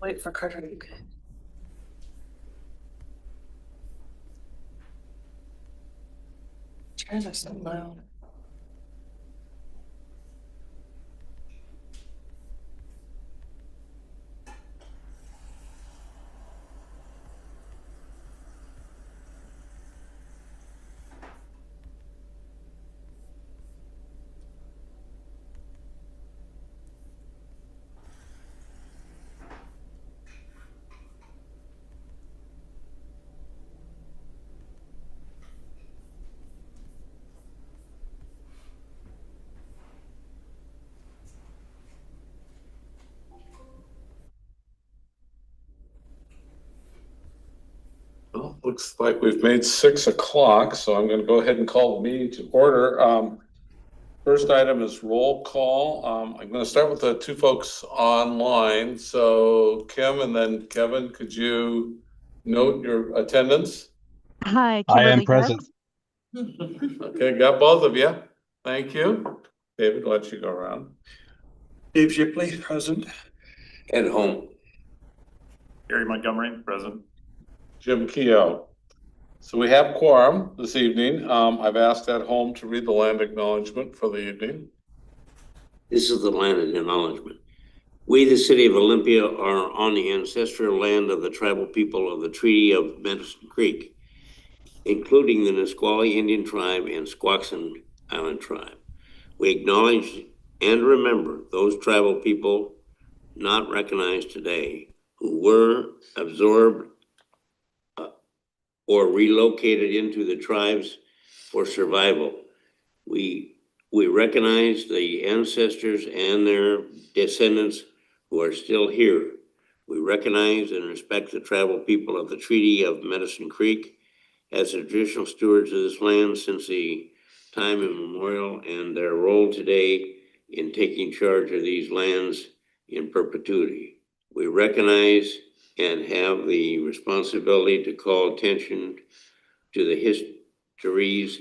Wait for Carter. Chairs are so loud. Well, looks like we've made 6 o'clock, so I'm going to go ahead and call the meeting to order. First item is roll call. I'm going to start with the 2 folks online. So Kim and then Kevin, could you note your attendance? Hi, I am Kimberly present. Okay, got both of you. Thank you. David, I'll let you go around. Dave Shipley, present. Ed Home. Gary Montgomery, present. Jim Keough. So we have quorum this evening. I've asked Ed Home to read the land acknowledgement for the evening. This is the land acknowledgement. We, the city of Olympia, are on the ancestral land of the tribal people of the Treaty of Medicine Creek, including the Nisqually Indian Tribe and Squaxin Island Tribe. We acknowledge and remember those tribal people not recognized today who were absorbed or relocated into the tribes for survival. We recognize the ancestors and their descendants who are still here. We recognize and respect the tribal people of the Treaty of Medicine Creek as the traditional stewards of this land since the time immemorial, and their role today in taking charge of these lands in perpetuity. We recognize and have the responsibility to call attention to the histories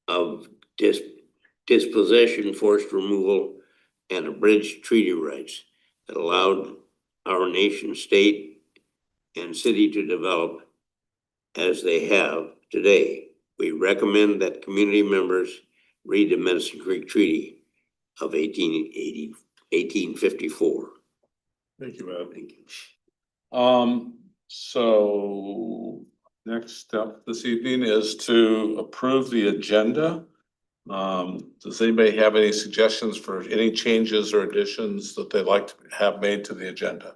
of dispossession, forced removal, and abridged treaty rights that allowed our nation, state, and city to develop as they have today. We recommend that community members read the Medicine Creek Treaty of 1854. Thank you, Ed. Thank you. So next step this evening is to approve the agenda. Does anybody have any suggestions for any changes or additions that they'd like to have made to the agenda?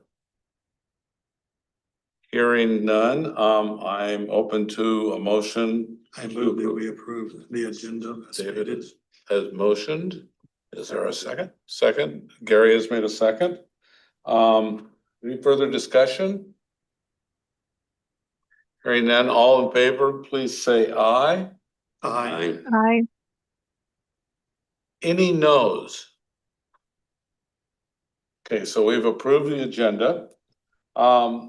Hearing none, I'm open to a motion. I move that we approve the agenda. David has motioned. Is there a second? Second. Gary has made a second. Any further discussion? Hearing none, all in favor, please say aye. Aye. Hi. Any noes? Okay, so we've approved the agenda.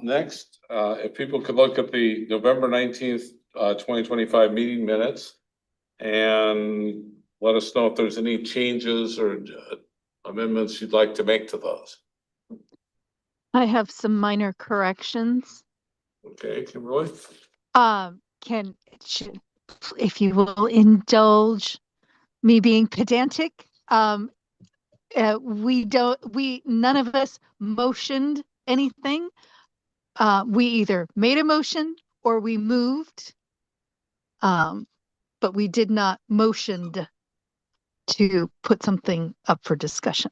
Next, if people could look at the November 19th, 2025 meeting minutes and let us know if there's any changes or amendments you'd like to make to those. I have some minor corrections. Okay, Kimberly? If you will indulge me being pedantic, none of us motioned anything. We either made a motion or we moved, but we did not motion to put something up for discussion.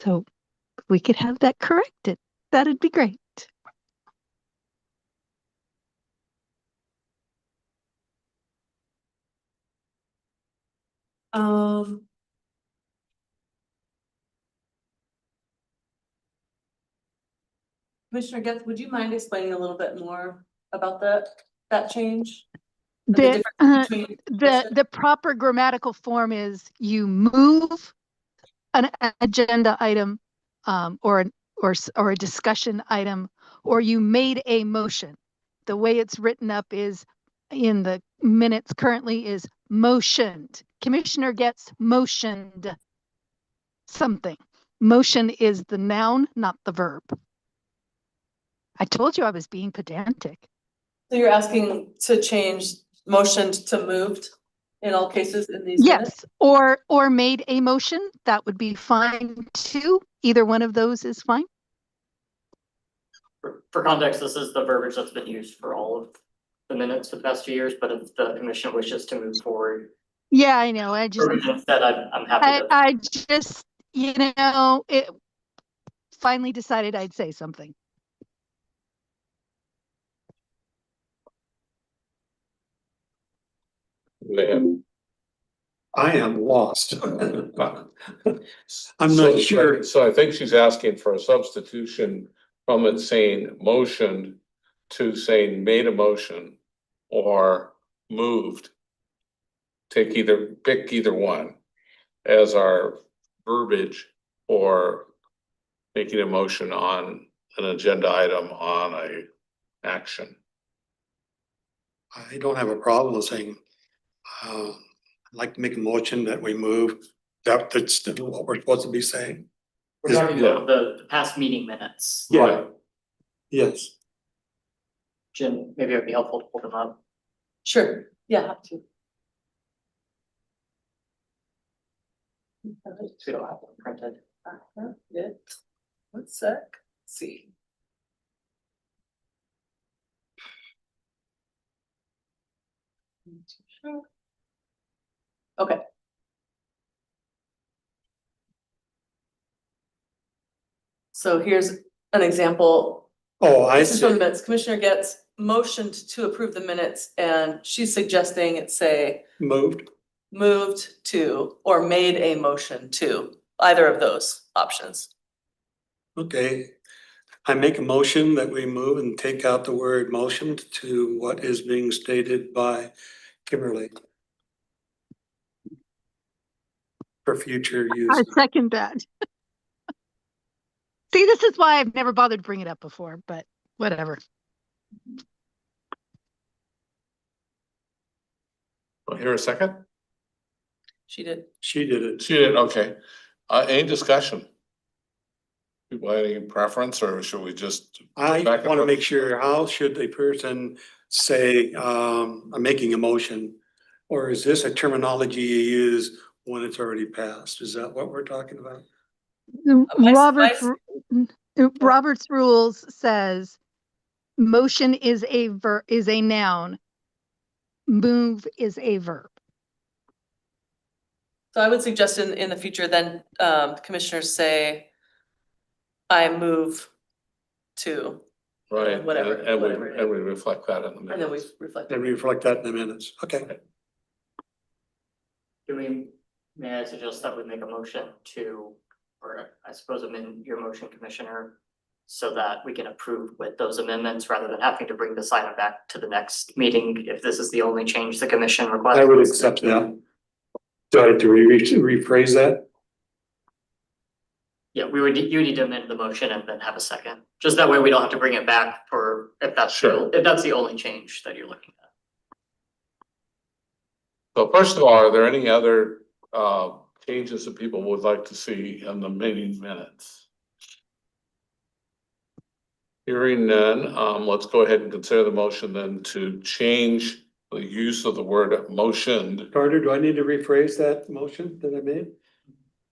So if we could have that corrected, that'd be great. Commissioner Getz, would you mind explaining a little bit more about that change? The proper grammatical form is you move an agenda item or a discussion item, or you made a motion. The way it's written up is in the minutes currently is motioned. Commissioner Getz motioned something. motion is the noun, not the verb. I told you I was being pedantic. So you're asking to change motioned to moved in all cases in these minutes? Yes, or made a motion, that would be fine too. Either one of those is fine. For context, this is the verbiage that's been used for all of the minutes for the past 2 years, but if the commission wishes to move forward, Yeah, I know. verbiage instead, I'm happy to. I just, it finally decided I'd say something. I am lost. I'm So- not sure. So I think she's asking for a substitution from it saying motioned to saying made a motion or moved. Pick either one as our verbiage for making a motion on an agenda item on a action. I don't have a problem with saying, I'd like to make a motion that we move. That's what we're supposed to be saying. We're talking Yeah. about the past meeting minutes. Yeah. Right. Yes. Jim, maybe it'd be helpful to pull them up. Sure, yeah, have to. So we don't have them printed. Yeah. One sec, let's see. Okay. So here's an example. Oh, I This is from the see. minutes. Commissioner gets motioned to approve the minutes and she's suggesting it say Moved. moved to or made a motion to, either of those options. Okay. I make a motion that we move and take out the word motioned to what is being stated by Kimberly. For future use. I second that. See, this is why I've never bothered to bring it up before, but whatever. Well, here a second? She did. She did it. She did, okay. Any discussion? People have any preference or should we just? I back and want to forth? make sure, how should a person say, I'm making a motion? Or is this a terminology you use when it's already passed? Is that what we're talking about? Robert's rules says motion is a noun. Move is a verb. So I would suggest in the future then, commissioners say, I move to, Right, whatever, and whatever it is. we reflect that in the and then we minutes. reflect. And reflect that in the minutes. Okay. May I suggest that we make a motion to, or I suppose amend your motion, Commissioner, so that we can approve with those amendments rather than having to bring this item back to the next meeting if this is the only change the commission requires. I would accept that. Do I have to rephrase that? Yeah, you need to amend the motion and then have a second. Just that way we don't have to bring it back for, if that's the only change that you're looking at. So first of all, are there any other changes that people would like to see in the meeting minutes? Hearing none, let's go ahead and consider the motion then to change the use of the word motioned. Carter, do I need to rephrase that motion that I made?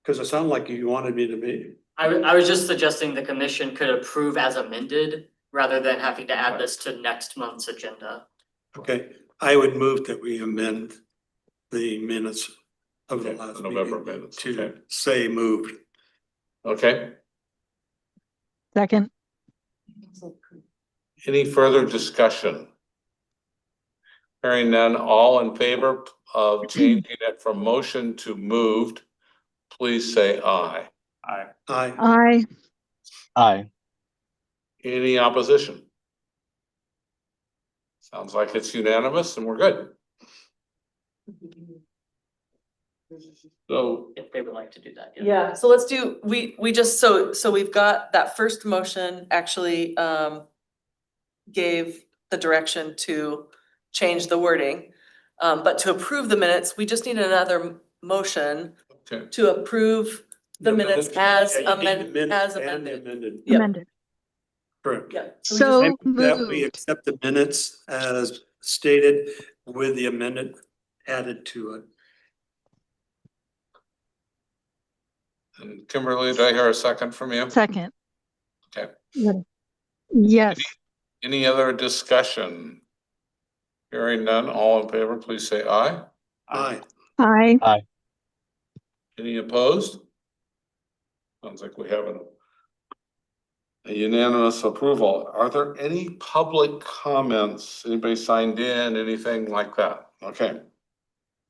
Because it sounded like you wanted me to be. I was just suggesting the commission could approve as amended rather than having to add this to next month's agenda. Okay, I would move that we amend the minutes of the Okay, last November meeting minutes, to okay. say moved. Okay, Second. any further discussion? Hearing none, all in favor of changing it from motion to moved, please say aye. Aye. Aye. Aye. Any opposition? Sounds like it's unanimous and we're good. So, If they would like to do that. Yeah, so let's do, we just, so we've got that first motion actually gave the direction to change the wording. But to approve the minutes, we just need another motion okay, to approve the minutes as Yeah, you need the amended, minutes as and the amended. amended. Yep. Amended. Correct. Yeah. So That we moved. accept the minutes as stated with the amendment added to it. And Kimberly, did I hear a second from you? Second. Okay. Yes. Any other discussion? Hearing none, all in favor, please say aye. Aye. Aye. Any opposed? Sounds like we have a unanimous approval. Are there any public comments? Anybody signed in, anything like that? Okay.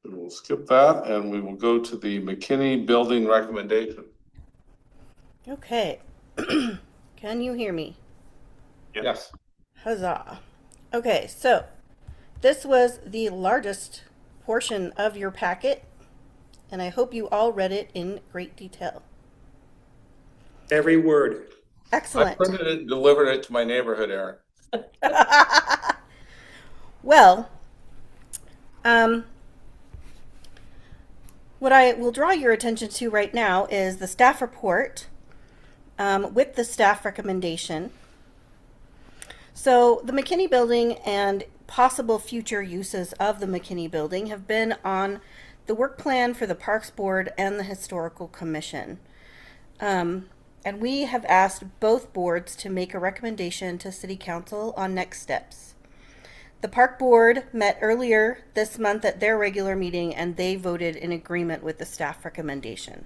We will skip that and we will go to the McKinney building recommendation. Okay. Can you hear me? Yes. Huzzah. Okay, so this was the largest portion of your packet, and I hope you all read it in great detail. Every word. I Excellent. printed it and delivered it to my neighborhood, Aaron. Well, what I will draw your attention to right now is the staff report with the staff recommendation. So the McKinney building and possible future uses of the McKinney building have been on the work plan for the Parks Board and the Historical Commission. And we have asked both boards to make a recommendation to City Council on next steps. The Park Board met earlier this month at their regular meeting and they voted in agreement with the staff recommendation.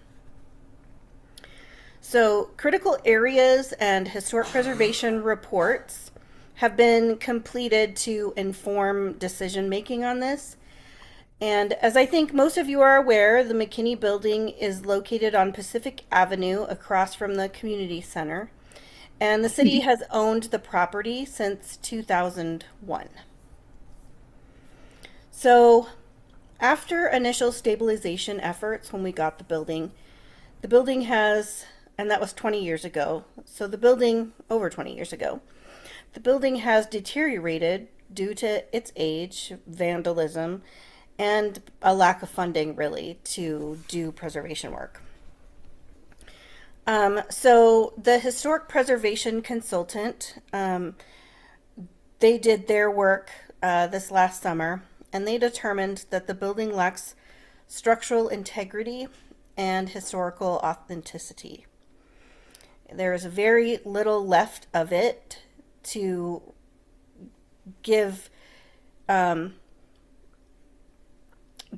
So critical areas and historic preservation reports have been completed to inform decision making on this. And as I think most of you are aware, the McKinney building is located on Pacific Avenue across from the community center. And the city has owned the property since 2001. So after initial stabilization efforts when we got the building has, and that was 20 years ago. So the building, over 20 years ago, the building has deteriorated due to its age, vandalism, and a lack of funding really to do preservation work. So the historic preservation consultant, they did their work this last summer, and they determined that the building lacks structural integrity and historical authenticity. There is very little left of it to give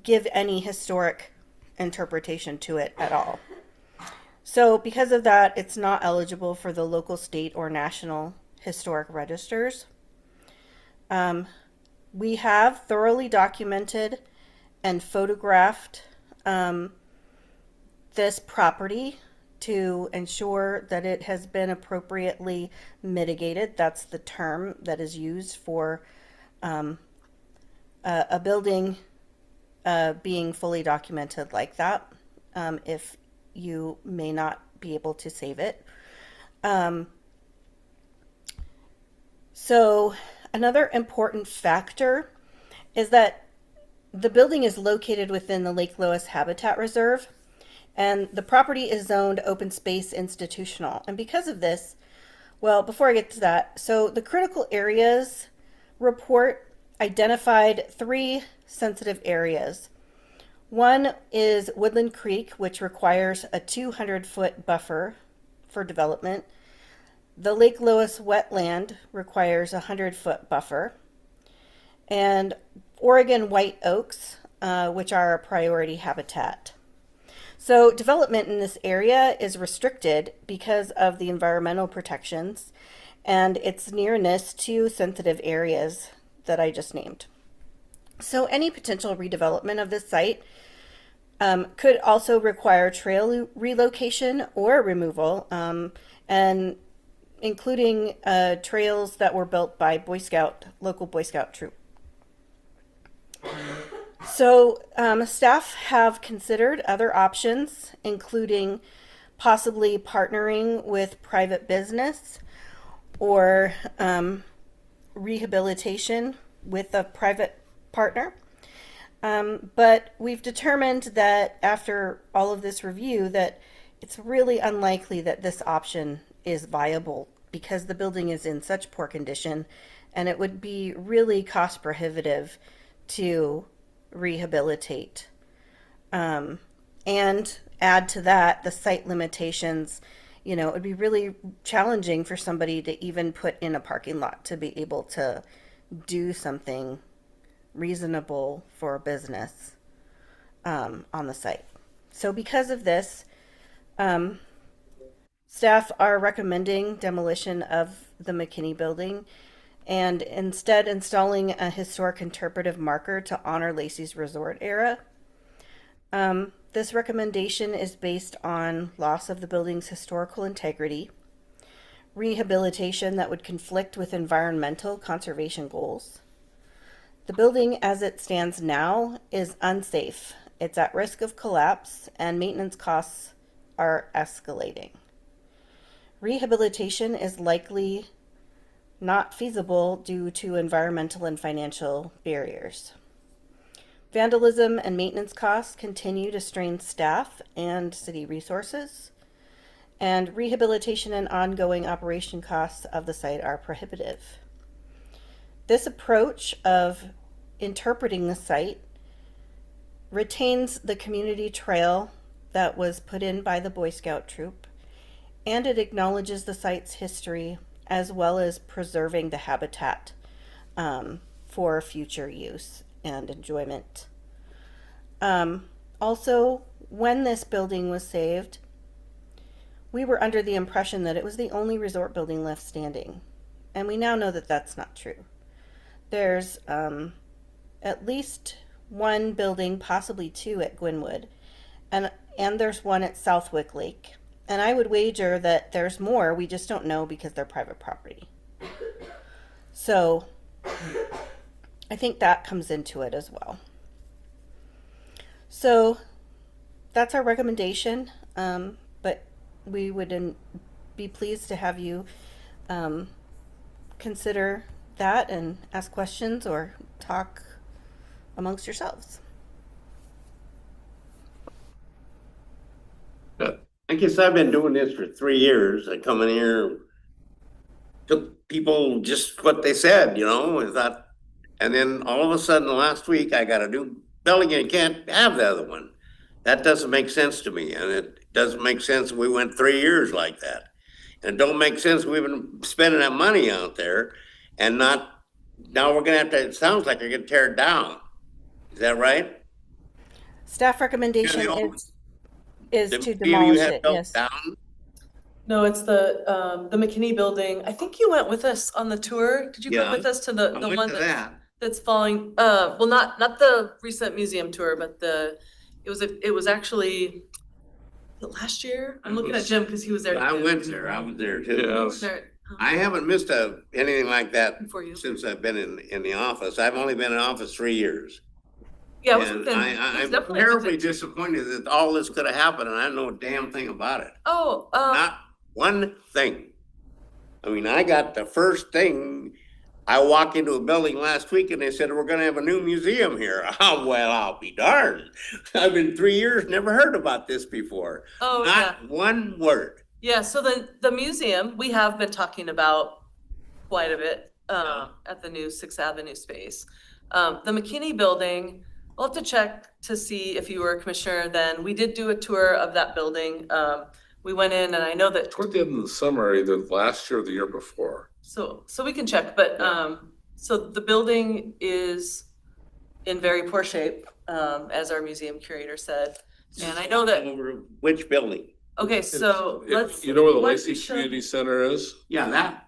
any historic interpretation to it at all. So because of that, it's not eligible for the local, state, or national historic registers. We have thoroughly documented and photographed this property to ensure that it has been appropriately mitigated. That's the term that is used for a building being fully documented like that, if you may not be able to save it. So another important factor is that the building is located within the Lake Loess Habitat Reserve, and the property is zoned open space institutional. And because of this, well, before I get to that, so the critical areas report identified 3 sensitive areas. One is Woodland Creek, which requires a 200-foot buffer for development. The Lake Loess wetland requires a 100-foot buffer. And Oregon white oaks, which are a priority habitat. So development in this area is restricted because of the environmental protections and its nearness to sensitive areas that I just named. So any potential redevelopment of this site could also require trail relocation or removal, and including trails that were built by local Boy Scout troop. So staff have considered other options, including possibly partnering with private business or rehabilitation with a private partner. But we've determined that after all of this review that it's really unlikely that this option is viable because the building is in such poor condition, and it would be really cost prohibitive to rehabilitate. And add to that the site limitations. You know, it would be really challenging for somebody to even put in a parking lot to be able to do something reasonable for a business on the site. So because of this, staff are recommending demolition of the McKinney building and instead installing a historic interpretive marker to honor Lacey's resort era. This recommendation is based on loss of the building's historical integrity, rehabilitation that would conflict with environmental conservation goals. The building as it stands now is unsafe. It's at risk of collapse, and maintenance costs are escalating. Rehabilitation is likely not feasible due to environmental and financial barriers. Vandalism and maintenance costs continue to strain staff and city resources, and rehabilitation and ongoing operation costs of the site are prohibitive. This approach of interpreting the site retains the community trail that was put in by the Boy Scout troop, and it acknowledges the site's history as well as preserving the habitat for future use and enjoyment. Also, when this building was saved, we were under the impression that it was the only resort building left standing, and we now know that that's not true. There's at least one building, possibly two, at Gwynwood, and there's one at Southwick Lake. And I would wager that there's more, we just don't know because they're private property. So I think that comes into it as well. So that's our recommendation, but we would be pleased to have you consider that and ask questions or talk amongst yourselves. I guess I've been doing this for 3 years. I come in here, took people just what they said, you know, is that, and then all of a sudden last week I got a new building and can't have the other one. That doesn't make sense to me, and it doesn't make sense we went 3 years like that. And it don't make sense we've been spending that money out there and not, now we're gonna have to, it sounds like you're gonna tear it down. Is that right? Staff recommendation Yeah, is The to view you demolish had it, built yes. down? No, it's the McKinney building. I think you went with us on the tour. Did you go Yeah, with us to the I went one to that's, that. that's falling? Well, not the recent museum tour, but it was actually last year. I'm looking at Jim because he was there. I too. went there, I was there too. You were Yes. there, I haven't missed anything like that before you. since I've been in the office. I've only been in office 3 years. Yeah, it was And within- it was I'm definitely terribly within- disappointed that all this could have happened and I know a damn thing about it. Oh, Not one thing. I mean, I got the first thing. I walked into a building last week and they said, we're gonna have a new museum here. Oh, well, I'll be darned. I've been 3 years, never heard about this before. oh, yeah. Not one word. Yeah, so the museum, we have been talking about quite a bit at the new 6th Avenue space. The McKinney building, we'll have to check to see if you were a commissioner then. We did do a tour of that building. We went in and I know that, Toward the end of the summer, either last year or the year before. so we can check, but so the building is in very poor shape, as our museum curator said. And I know that, Over which building? okay, so let's. You know where the why don't we Lacey show- Community Center is? Yeah, that.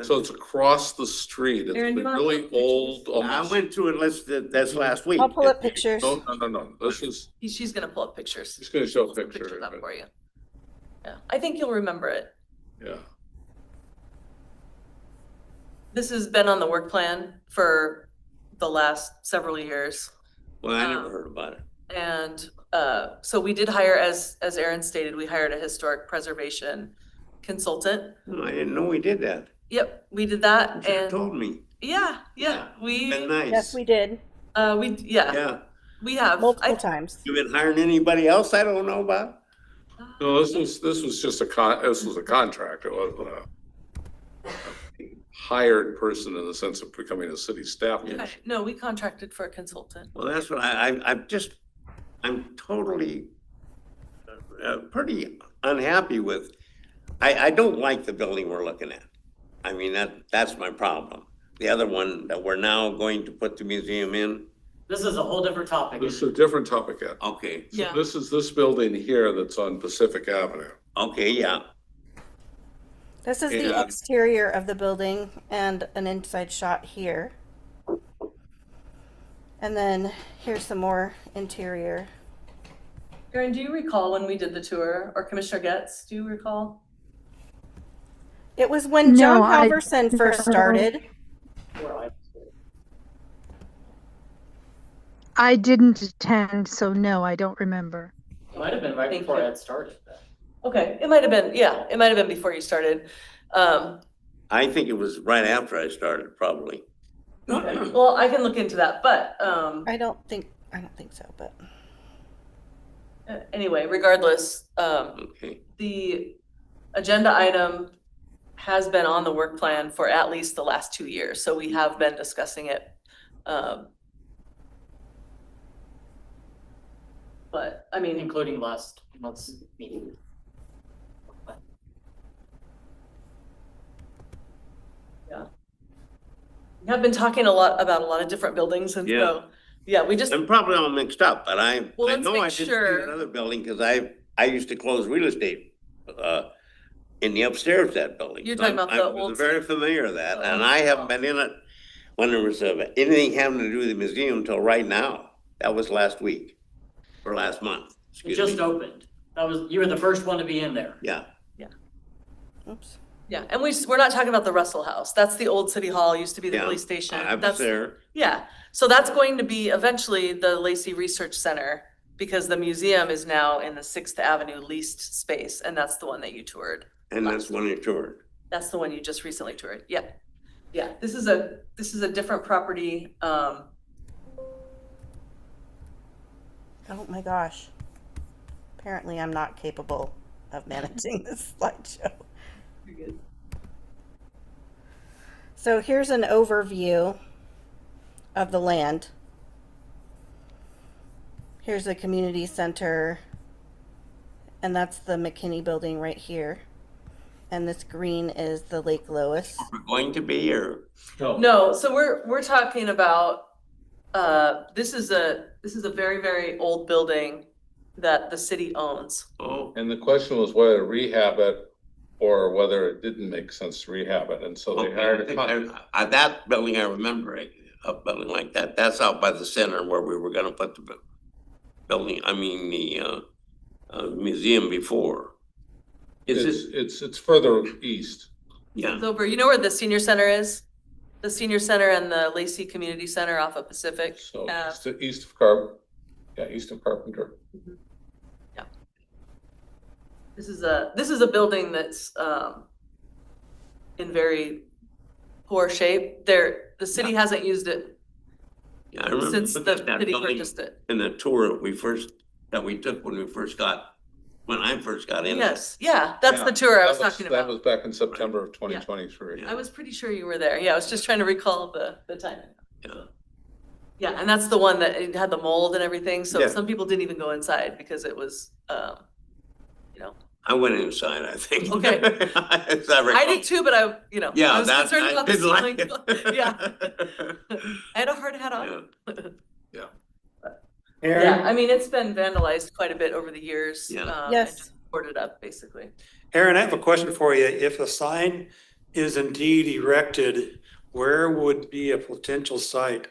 So it's across the street. It's Aaron, you been wanna really put pictures? old. I almost- went to it that's last week. I'll pull up pictures. No. This is, She's gonna pull up pictures. she's gonna show a Pull some picture. pictures of up it. for you. Yeah, I think you'll remember it. Yeah. This has been on the work plan for the last several years. Well, I never heard about it. And so we did hire, as Aaron stated, we hired a historic preservation consultant. No, I didn't know we did that. Yep, we did that You should have and told me. yeah, Been we nice. Yes, we did, Yeah. we have. multiple times. You been hiring anybody else I don't know about? No, this was just this was a contract. It wasn't a hired person in the sense of becoming a city staff Okay, person. no, we contracted for a consultant. Well, that's what I'm totally pretty unhappy with. I don't like the building we're looking at. I mean, that's my problem. The other one that we're now going to put the museum in, This is a whole different topic. This is a different topic, Ed. okay, So Yeah. this is this building here that's on Pacific Avenue. okay, yeah. This is the Yeah. exterior of the building and an inside shot here. And then here's some more interior. Erin, do you recall when we did the tour, or Commissioner Getz, do you recall? It was when No, John I- Halverson first started. I didn't attend, so no, I don't remember. It might have been right Thank before you. I had started. Okay, it might have been, yeah, it might have been before you started. I think it was right after I started, probably. Okay, well, I can look into that, but, I don't think so, but anyway, regardless, Okay, the agenda item has been on the work plan for at least the last 2 years, so we have been discussing it. But, I mean, Including last month's meeting. we have been talking a lot about a lot of different buildings, and so, yeah, we just, I'm probably all mixed up, but Well, I let's know make I did see sure- that other building, cause I used to close real estate, in the upstairs of that building. You're So talking about the I was old- very familiar with that, the and old I haven't school. been in it when there was anything having to do with the museum till right now. That was last week, or last month, It excuse just me. opened. You were the first one to be in there. Yeah, oops. yeah, and we're not talking about the Russell House. That's the old city hall, used to be the yeah. police station. I was That's, there. yeah, so that's going to be eventually the Lacey Research Center, because the museum is now in the Sixth Avenue leased space, and that's the one that you toured. And that's when it toured. That's the one you just recently toured, yeah. Yeah, this is a different property, Oh my gosh. Apparently I'm not capable of managing this slideshow. You're good. So here's an overview of the land. Here's the community center, and that's the McKinney building right here. And this green is the Lake Lois. We're going to be here. No, so we're talking about, this is a very, very old building that the city owns. Oh, And the question was whether to rehab it or whether it didn't make sense to rehab it. And so they hired okay. a That building I remember, a building like that. That's out by the center where we were gonna put the building, I mean, the museum before. Is it? It's further east. Yeah, It's over, you know where the senior center is? The senior center and the Lacey Community Center off of Pacific. So Ave. east of Carpenter. This is a building that's, in very poor shape. The city hasn't used it yeah, I remember since the looking at that city building purchased it. in the tour that we took when I first got in. Yes, yeah, that's the tour I was talking That was about. back in September of 2023. Yeah. I was pretty sure you were there. Yeah, I was just trying to recall the timing. Yeah. Yeah, and that's the one that it had the mold and everything, so Yeah. some people didn't even go inside because it was, you know. I went inside, I think. Okay. As I I recall. did too, but I Yeah, was that, concerned I about the didn't ceiling. like it. Yeah, I had a hard hat on. Yeah. Yeah, I mean, it's been vandalized quite a bit over the years. Yeah. and Yes. just boarded up, basically. Aaron, I have a question for you. If a sign is indeed erected, where would be a potential site?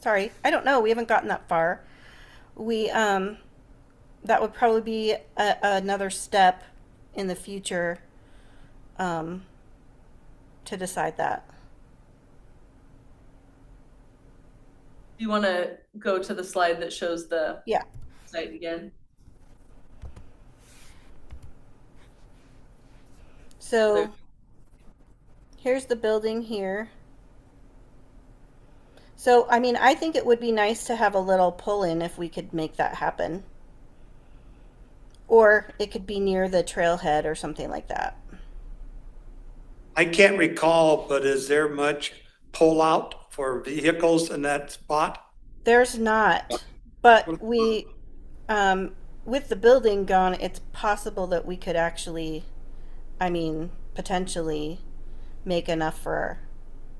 Sorry, I don't know. We haven't gotten that far. That would probably be another step in the future, to decide that. Do you want to go to the slide that shows the Yeah. site again? So here's the building here. So, I mean, I think it would be nice to have a little pull-in if we could make that happen. Or it could be near the trailhead or something like that. I can't recall, but is there much pullout for vehicles in that spot? There's not, but with the building gone, it's possible that we could actually, I mean, potentially make enough for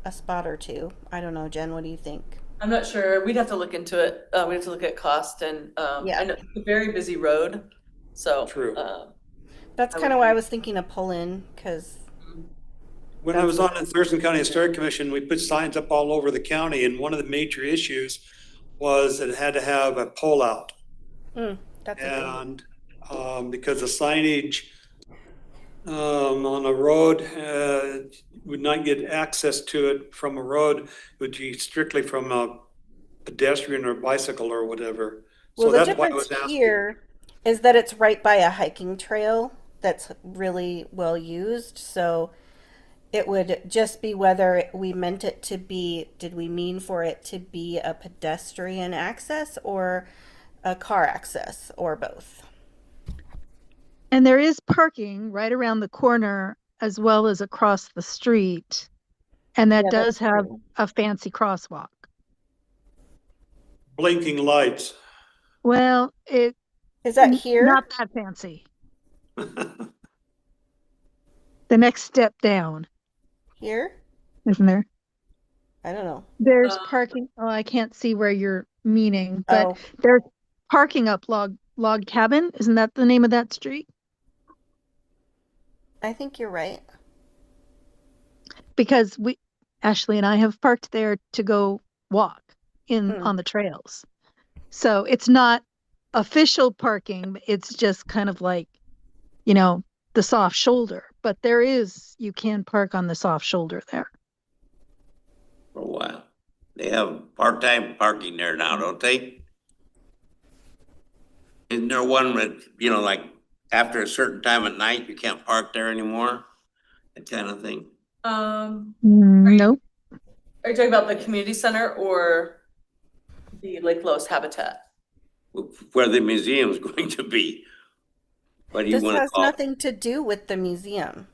a spot or two. I don't know, Jen, what do you think? I'm not sure. We'd have to look into it. We'd have to look at cost and, Yeah. I know it's a very busy road, so. True. That's I kind of would- why I was thinking of pull-in, because When I was on the Thurston County Historic Commission, we put signs up all over the county, and one of the major issues was it had to have a pullout. that's a good. And because the signage on a road would not get access to it from a road, it would be strictly from a pedestrian or bicycle or whatever. So Well, the that's why I was difference asking. here is that it's right by a hiking trail that's really well used. So it would just be whether we meant it to be, did we mean for it to be a pedestrian access or a car access or both? And there is parking right around the corner as well as across the street. And that Yeah, does that's have true. a fancy crosswalk. Blinking lights. Well, Is that here? not that fancy. The next step down, Here? isn't there? I don't know. There's Uh, parking. Oh, I can't see where you're meaning, but Oh, there's parking up log cabin. Isn't that the name of that street? I think you're right. Because Ashley and I have parked there to go walk Hmm. on the trails. So it's not official parking. It's just kind of like, the soft shoulder, but you can park on the soft shoulder there. For a while. They have part-time parking there now, don't they? Isn't there one with, like after a certain time at night, you can't park there anymore? That kind of thing. Nope. Are you talking about the community center or the Lake Lois Habitat? Where the museum's going to be. What do you This want to has call it? nothing to do with the museum.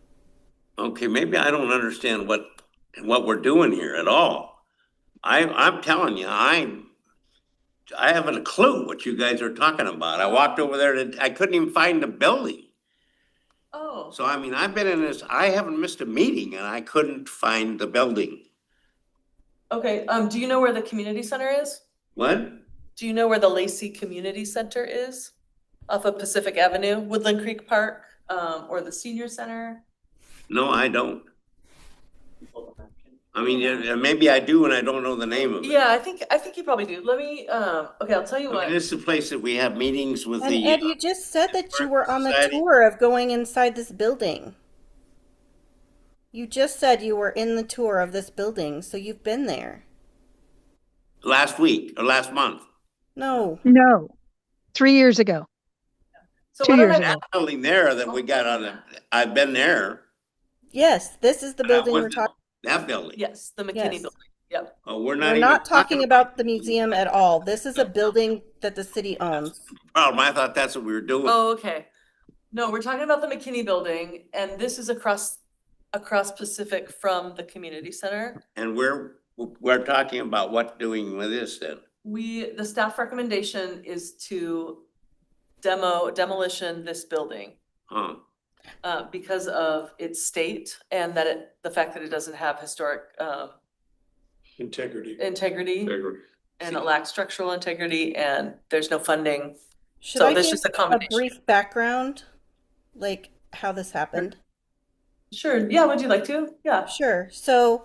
Okay, maybe I don't understand what we're doing here at all. I'm telling you, I haven't a clue what you guys are talking about. I walked over there and I couldn't even find the building. Oh, So I mean, I've been in this, I haven't missed a meeting and I couldn't find the building. okay. Do you know where the community center is? What? Do you know where the Lacey Community Center is? Off of Pacific Avenue, Woodland Creek Park, or the senior center? No, I don't. I mean, yeah, maybe I do and I don't know the name of it. Yeah, I think you probably do. Let me, okay, I'll tell you I mean, what. this is the place that we have meetings with And the, Ed, you just said that you were on the Society. tour of going inside this building. You just said you were in the tour of this building, so you've been there. last week or last month. No. No. 3 years ago. So 2 why don't years I- ago. That building there that we got on the, I've been there. Yes, this is the building What we're talking. That building. Yes, the McKinney Yes. building. Yep. Oh, we're not We're even not talking about the museum at all. This is a building that the city owns. Problem. I thought that's what we were doing. Oh, okay. No, we're talking about the McKinney building, and this is across Pacific from the community center. And we're talking about what doing with this then. The staff recommendation is to demolition this building. Huh? Because of its state and the fact that it doesn't have historic, Integrity. integrity and it lacks structural integrity and there's no funding. Should So I there's give just a a combination. brief background, like how this happened? Sure, yeah, would you like to? Yeah. Sure. So,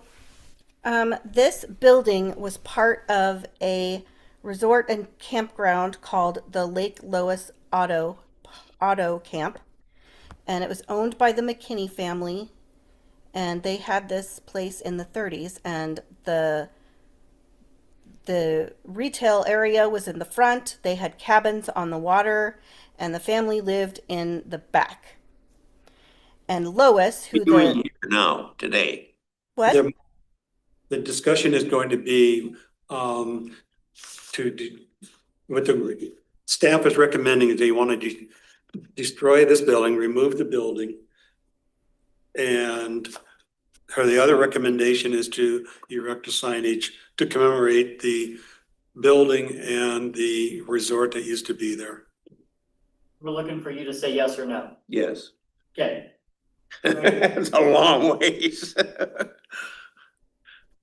this building was part of a resort and campground called the Lake Lois Auto Camp, and it was owned by the McKinney family, and they had this place in the 30s, and the retail area was in the front. They had cabins on the water, and the family lived in the back. And Lois, who We're doing here now, today. what? The discussion is going to be What the staff is recommending is they want to destroy this building, remove the building. And the other recommendation is to erect a signage to commemorate the building and the resort that used to be there. We're looking for you to say yes or no. Yes. Okay. It's a long ways.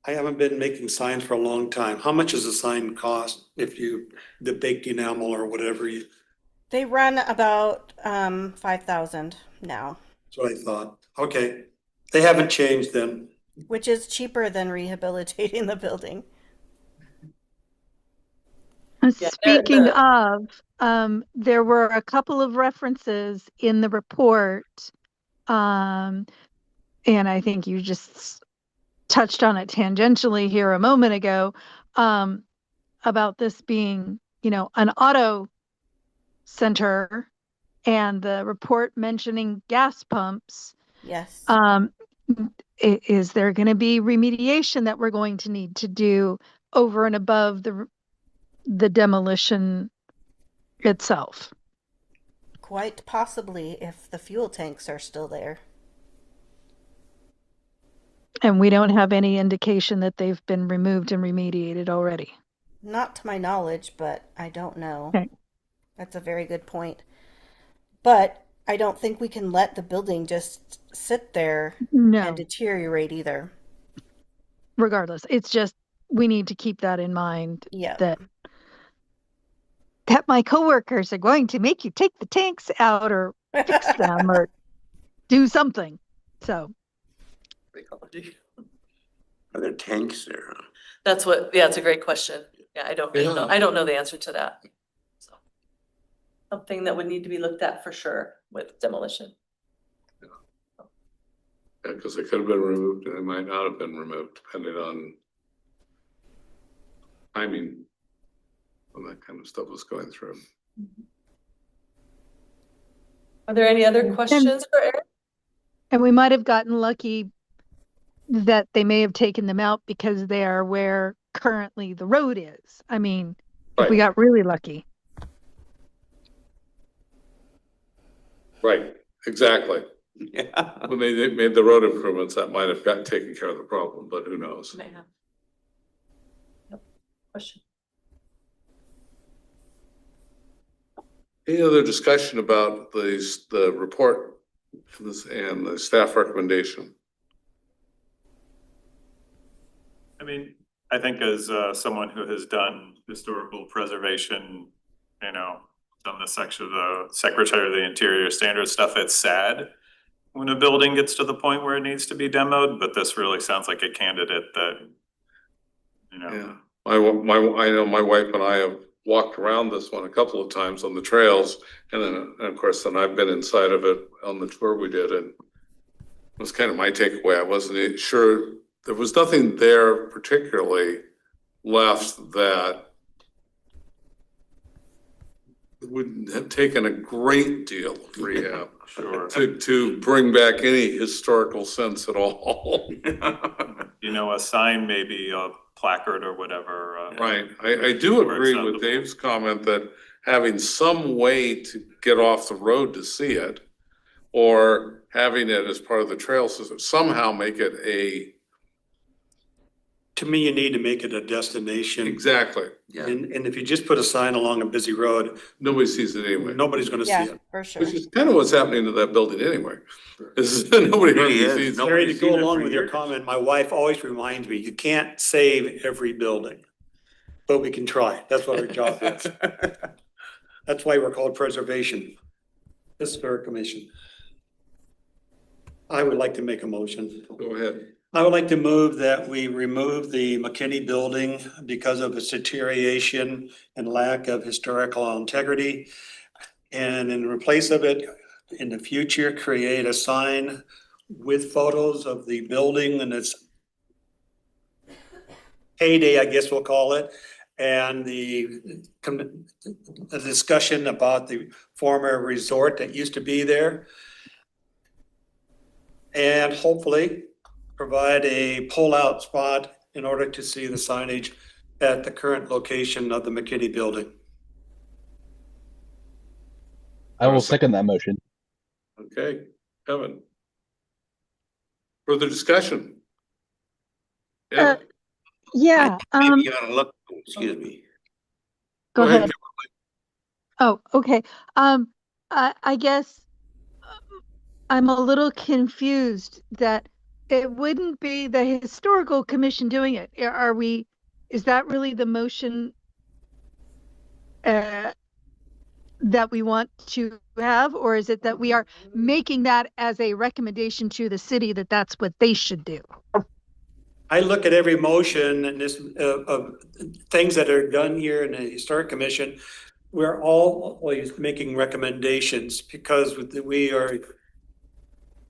I haven't been making signs for a long time. How much does a sign cost if the baked enamel or whatever They run about 5,000 now, that's what I thought. Okay. They haven't changed then. which is cheaper than rehabilitating the building. Speaking of, there were a couple of references in the report, and I think you just touched on it tangentially here a moment ago, about this being, an auto center, and the report mentioning gas pumps. Yes. Is there going to be remediation that we're going to need to do over and above the demolition itself? Quite possibly, if the fuel tanks are still there. And we don't have any indication that they've been removed and remediated already. Not to my knowledge, but I don't know. Okay. That's a very good point. But I don't think we can let the building just sit there No, and deteriorate either. regardless, it's just we need to keep that in mind, Yeah. that my coworkers are going to make you take the tanks out or fix them or do something. So Are there tanks there? That's it's a great question. Yeah, I don't know the answer to that. So something that would need to be looked at for sure with demolition. Yeah, because it could have been removed and it might not have been removed, depending on timing when that kind of stuff was going through. Are there any other questions for Eric? And we might have gotten lucky that they may have taken them out because they are where currently the road is. I mean, if we got really lucky. Right, exactly. Yeah. When they made the road improvements, that might have gotten taken care of the problem, but who knows? May have. Yep. Question. Any other discussion about the report and the staff recommendation? I mean, I think as someone who has done historical preservation, done the section of the Secretary of the Interior standard stuff, it's sad when a building gets to the point where it needs to be demoed, but this really sounds like a candidate that, Yeah, I know my wife and I have walked around this one a couple of times on the trails, and then of course I've been inside of it on the tour we did, and it was kind of my takeaway. I wasn't sure, there was nothing there particularly left that would have taken a great deal of rehab sure, to bring back any historical sense at all. a sign, maybe a placard or whatever. Right, I do agree with Dave's comment that having some way to get off the road to see it, or having it as part of the trail system, somehow make it To me, you need to make it a destination. exactly. Yeah. And if you just put a sign along a busy road, Nobody sees it anyway, nobody's gonna see Yeah, it. for sure. which is kind of what's happening to that building anyway. Nobody It really really is. sees it. Nobody- Terry, to seen go it along for with your years. comment, my wife always reminds me, you can't save every building. But we can try. That's what our job is. That's why we're called preservation. Historic Commission. I would like to make a motion. Go ahead. I would like to move that we remove the McKinney building because of its deterioration and lack of historical integrity. And in place of it, in the future, create a sign with photos of the building and its heyday, I guess we'll call it, and the discussion about the former resort that used to be there. And hopefully provide a pull-out spot in order to see the signage at the current location of the McKinney building. I will second that motion. Okay, Kevin. Further discussion? Yeah, Yeah, Maybe you ought to look, excuse me. go ahead. Kimberly. Oh, okay. I guess I'm a little confused that it wouldn't be the historical commission doing it. Are we, is that really the motion that we want to have, or is it that we are making that as a recommendation to the city that that's what they should do? I look at every motion and this, of things that are done here in the Historic Commission. We're always making recommendations because we are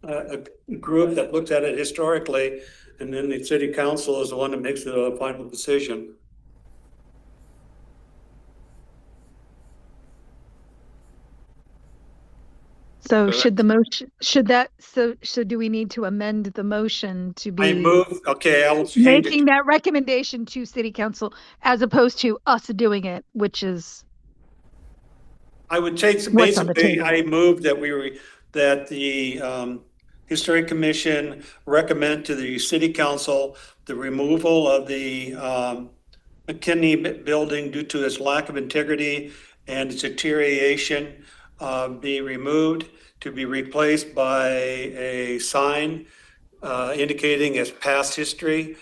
a group that looks at it historically, and then the city council is the one that makes the final decision. So So should the motion, so do we need to amend the motion to I be move, okay, I'll change making it. that recommendation to city council as opposed to us doing it, which is, I would take, What's on the basically, table? I move that that the Historic Commission recommend to the city council the removal of the McKinney building due to its lack of integrity and its deterioration, be removed to be replaced by a sign indicating its past history,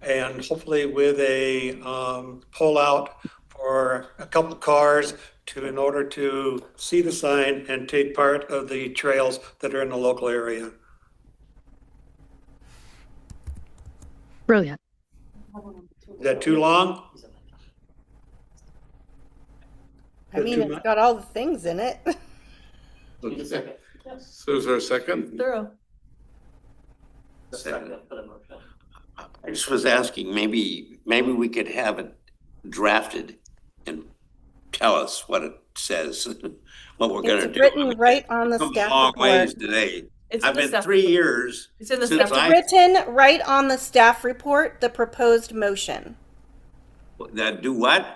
and hopefully with a pull-out for a couple cars in order to see the sign and take part of the trails that are in the local area. brilliant. Is that too long? I mean, it's got all the things in it. Need a second. So is there a second? Thorough. The second for the motion. I just was asking, maybe we could have it drafted and tell us what it says, what we're gonna It's do. written right on the Come a staff long ways report. today. It's in I've the been staff 3 report. years. It's in the since staff It's I- written right on the staff report, the proposed motion. That do what?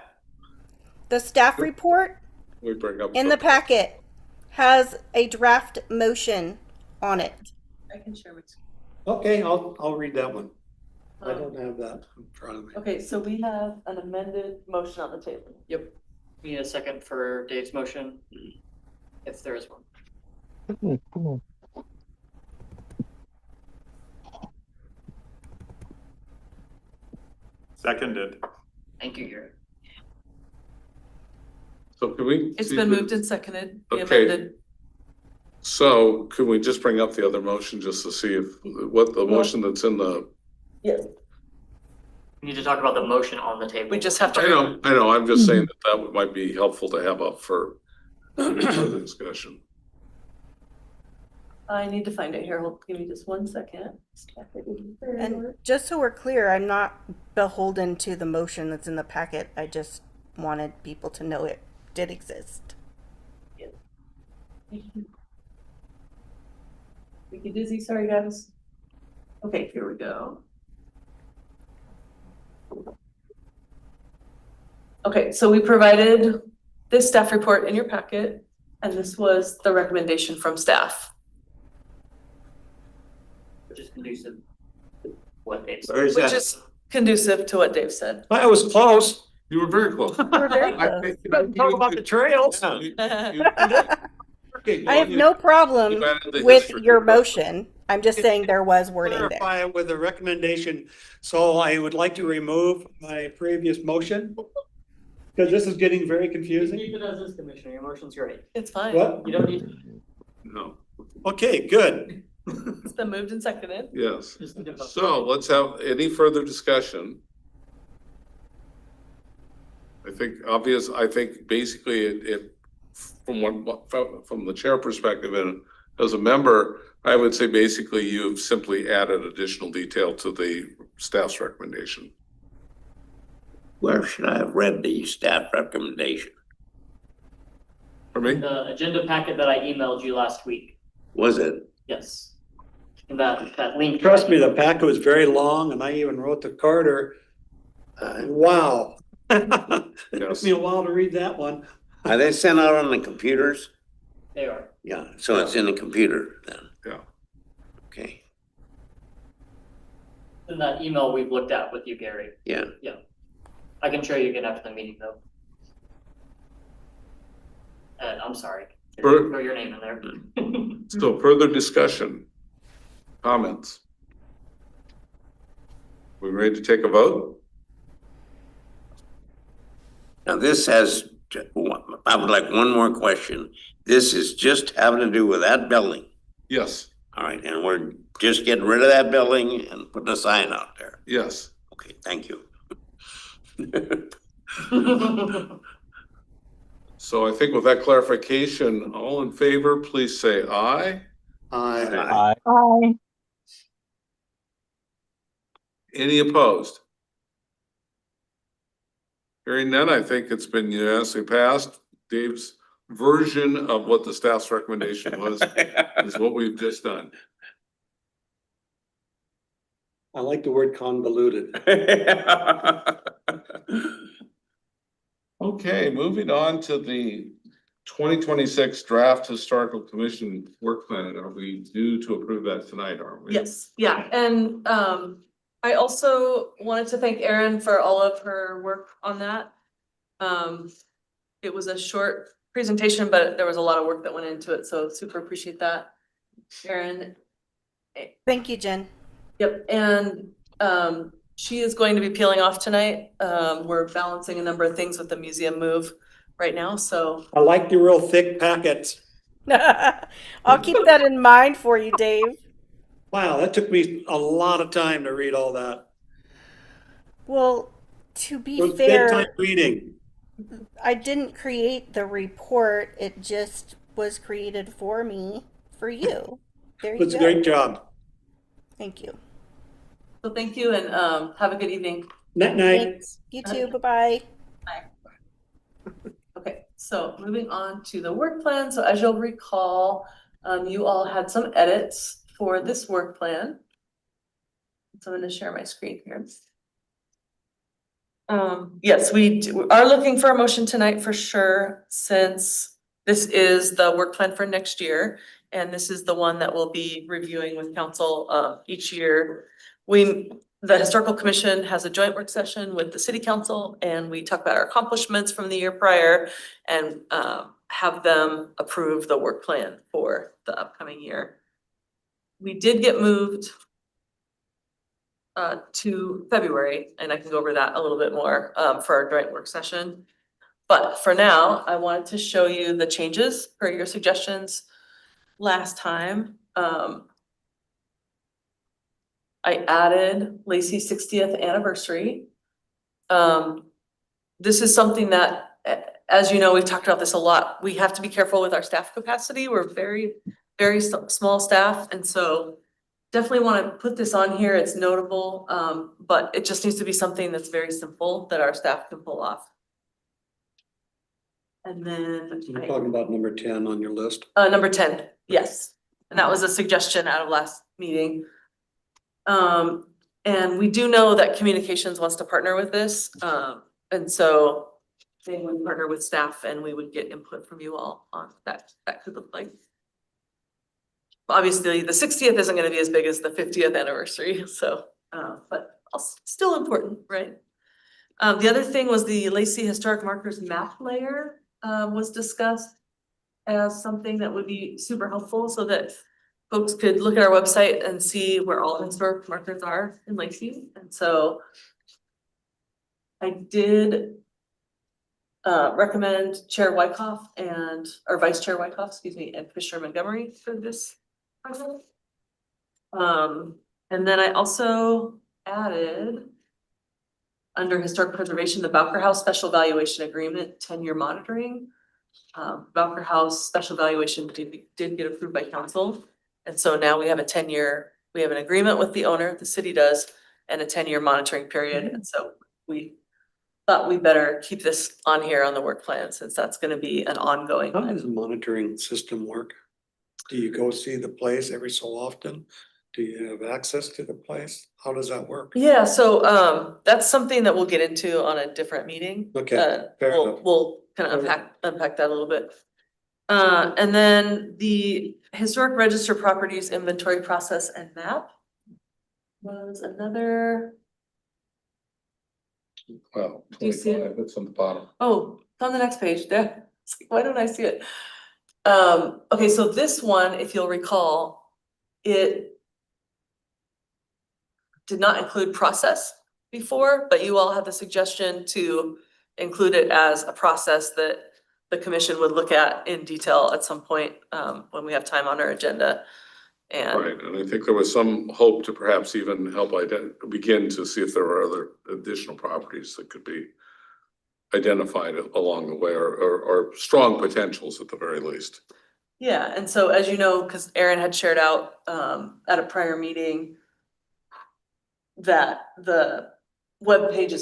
The staff report We bring up. in the packet has a draft motion on it. I can share my screen. Okay, I'll read that one. I don't have that in front of me. Okay, so we have an amended motion on the table. Yep. We need a second for Dave's motion, if there is one. Seconded. Thank you, Gary. So can we? It's see been the- moved and seconded, the Okay. amended. So can we just bring up the other motion just to see if, what the motion that's in the, Yes. We need to talk about the motion on the table. We just have to. I know, I'm just saying that might be helpful to have up for the discussion. I need to find it here. Hold, give me just 1 second. And just so we're clear, I'm not beholden to the motion that's in the packet. I just wanted people to know it did exist. Make you dizzy, sorry guys. Okay, here we go. Okay, so we provided this staff report in your packet, and this was the recommendation from staff. Which is conducive to what Dave said. Where is Which that? is conducive to what Dave said. That was close. You were very close. We're very I close. think- Talk about the trails. Yeah, you- I have no problem you added the with history. your motion. I'm just saying there was wording there. Clarify with a recommendation. So I would like to remove my previous motion because this is getting very confusing. Keep it as is, Commissioner. Your motion's great. It's fine. What? You don't need to No, Okay, good. It's been moved and seconded. yes. just need to vote. So let's have any further discussion. I think basically it, from the chair perspective and as a member, I would say basically you've simply added additional detail to the staff's recommendation. Where should I have read the staff recommendation? For me? The agenda packet that I emailed you last week, Was it? yes. And that link. Trust me, the packet was very long and I even wrote to Carter. Wow. It took Yes. me a while to read that one. Are they sent out on the computers? They are. Yeah, so it's in the computer then, Yeah. okay, In that email we've looked at with you, Gary. yeah. I can show you again after the meeting though. And I'm sorry. Sure. Throw your name in there. So further discussion, comments? We ready to take a vote? Now this has, I would like one more question. This is just having to do with that building. Yes, All right, and we're just getting rid of that building and putting a sign out there. yes. Okay, thank you. So I think with that clarification, all in favor, please say aye. Aye. Aye. Any opposed? Hearing none, I think it's been unanimously passed. Dave's version of what the staff's recommendation was is what we've just done. I like the word convoluted. Okay, moving on to the 2026 draft historical commission work plan. Are we due to approve that tonight, aren't we? Yes, yeah, and I also wanted to thank Erin for all of her work on that. It was a short presentation, but there was a lot of work that went into it, so super appreciate that, Erin. Thank you, Jen. Yep, and she is going to be peeling off tonight. We're balancing a number of things with the museum move right now, so. I like the real thick packets. I'll keep that in mind for you, Dave. Wow, that took me a lot of time to read all that. Well, to be It was fair, bedtime reading. I didn't create the report. It just was created for me, for you. There you It's a go. great job. Thank you. So thank you and have a good evening. Night night. Thanks. You too. Bye-bye. Okay, so moving on to the work plan. So as you'll recall, you all had some edits for this work plan. So I'm going to share my screen here. Yes, we are looking for a motion tonight for sure, since this is the work plan for next year. And this is the one that we'll be reviewing with council each year. The Historical Commission has a joint work session with the City Council, and we talk about our accomplishments from the year prior and have them approve the work plan for the upcoming year. We did get moved to February, and I can go over that a little bit more for our joint work session. But for now, I wanted to show you the changes per your suggestions last time. I added Lacey's 60th anniversary. This is something that, as you know, we've talked about this a lot. We have to be careful with our staff capacity. We're very, very small staff, and so definitely want to put this on here. It's notable, but it just needs to be something that's very simple that our staff can pull off. And then You're talking about number 10 on your list. number 10, yes. And that was a suggestion out of last meeting. And we do know that communications wants to partner with this. And so they would partner with staff and we would get input from you all on that could look like. Obviously, the 60th isn't going to be as big as the 50th anniversary, so, but still important, right? The other thing was the Lacey Historic Markers map layer was discussed as something that would be super helpful so that folks could look at our website and see where all historic markers are in Lacey. And so I did recommend Chair Wyckoff or Vice Chair Wyckoff, excuse me, and Commissioner Montgomery for this project. And then I also added under historic preservation, the Bowker House Special Valuation Agreement, 10-year monitoring. Bowker House Special Valuation did get approved by council. And so now we have a 10-year, we have an agreement with the owner, the city does, and a 10-year monitoring period. And so we thought we better keep this on here on the work plan since that's going to be an ongoing. How does the monitoring system work? Do you go see the place every so often? Do you have access to the place? How does that work? Yeah, so that's something that we'll get into on a different meeting. Okay, fair enough. We'll kind of unpack that a little bit. And then the historic register properties inventory process and map was another, Well, Do you see it? 25, it's on the bottom. oh, it's on the next page there. It's like, why don't I see it? Okay, so this one, if you'll recall, it did not include process before, but you all had the suggestion to include it as a process that the commission would look at in detail at some point, when we have time on our agenda. And Right, and I think there was some hope to perhaps even help begin to see if there were other additional properties that could be identified along the way, or strong potentials at the very least. yeah, and so as you know, because Aaron had shared out at a prior meeting that the web page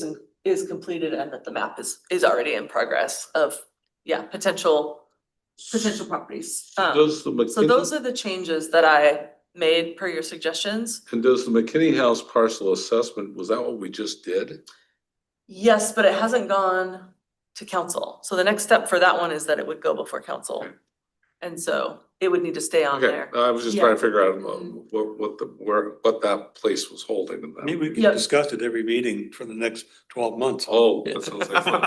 is completed and that the map is already in progress of, yeah, potential properties. Does the So McKinney, those are the changes that I made per your suggestions. and does the McKinney House parcel assessment, was that what we just did? Yes, but it hasn't gone to council. So the next step for that one is that it would go before council. Okay. And so it would need to stay on Okay, there. I was just trying to figure out what that place was holding in Maybe that. we can Yep. discuss it every meeting for the next 12 months. Oh, that sounds like fun.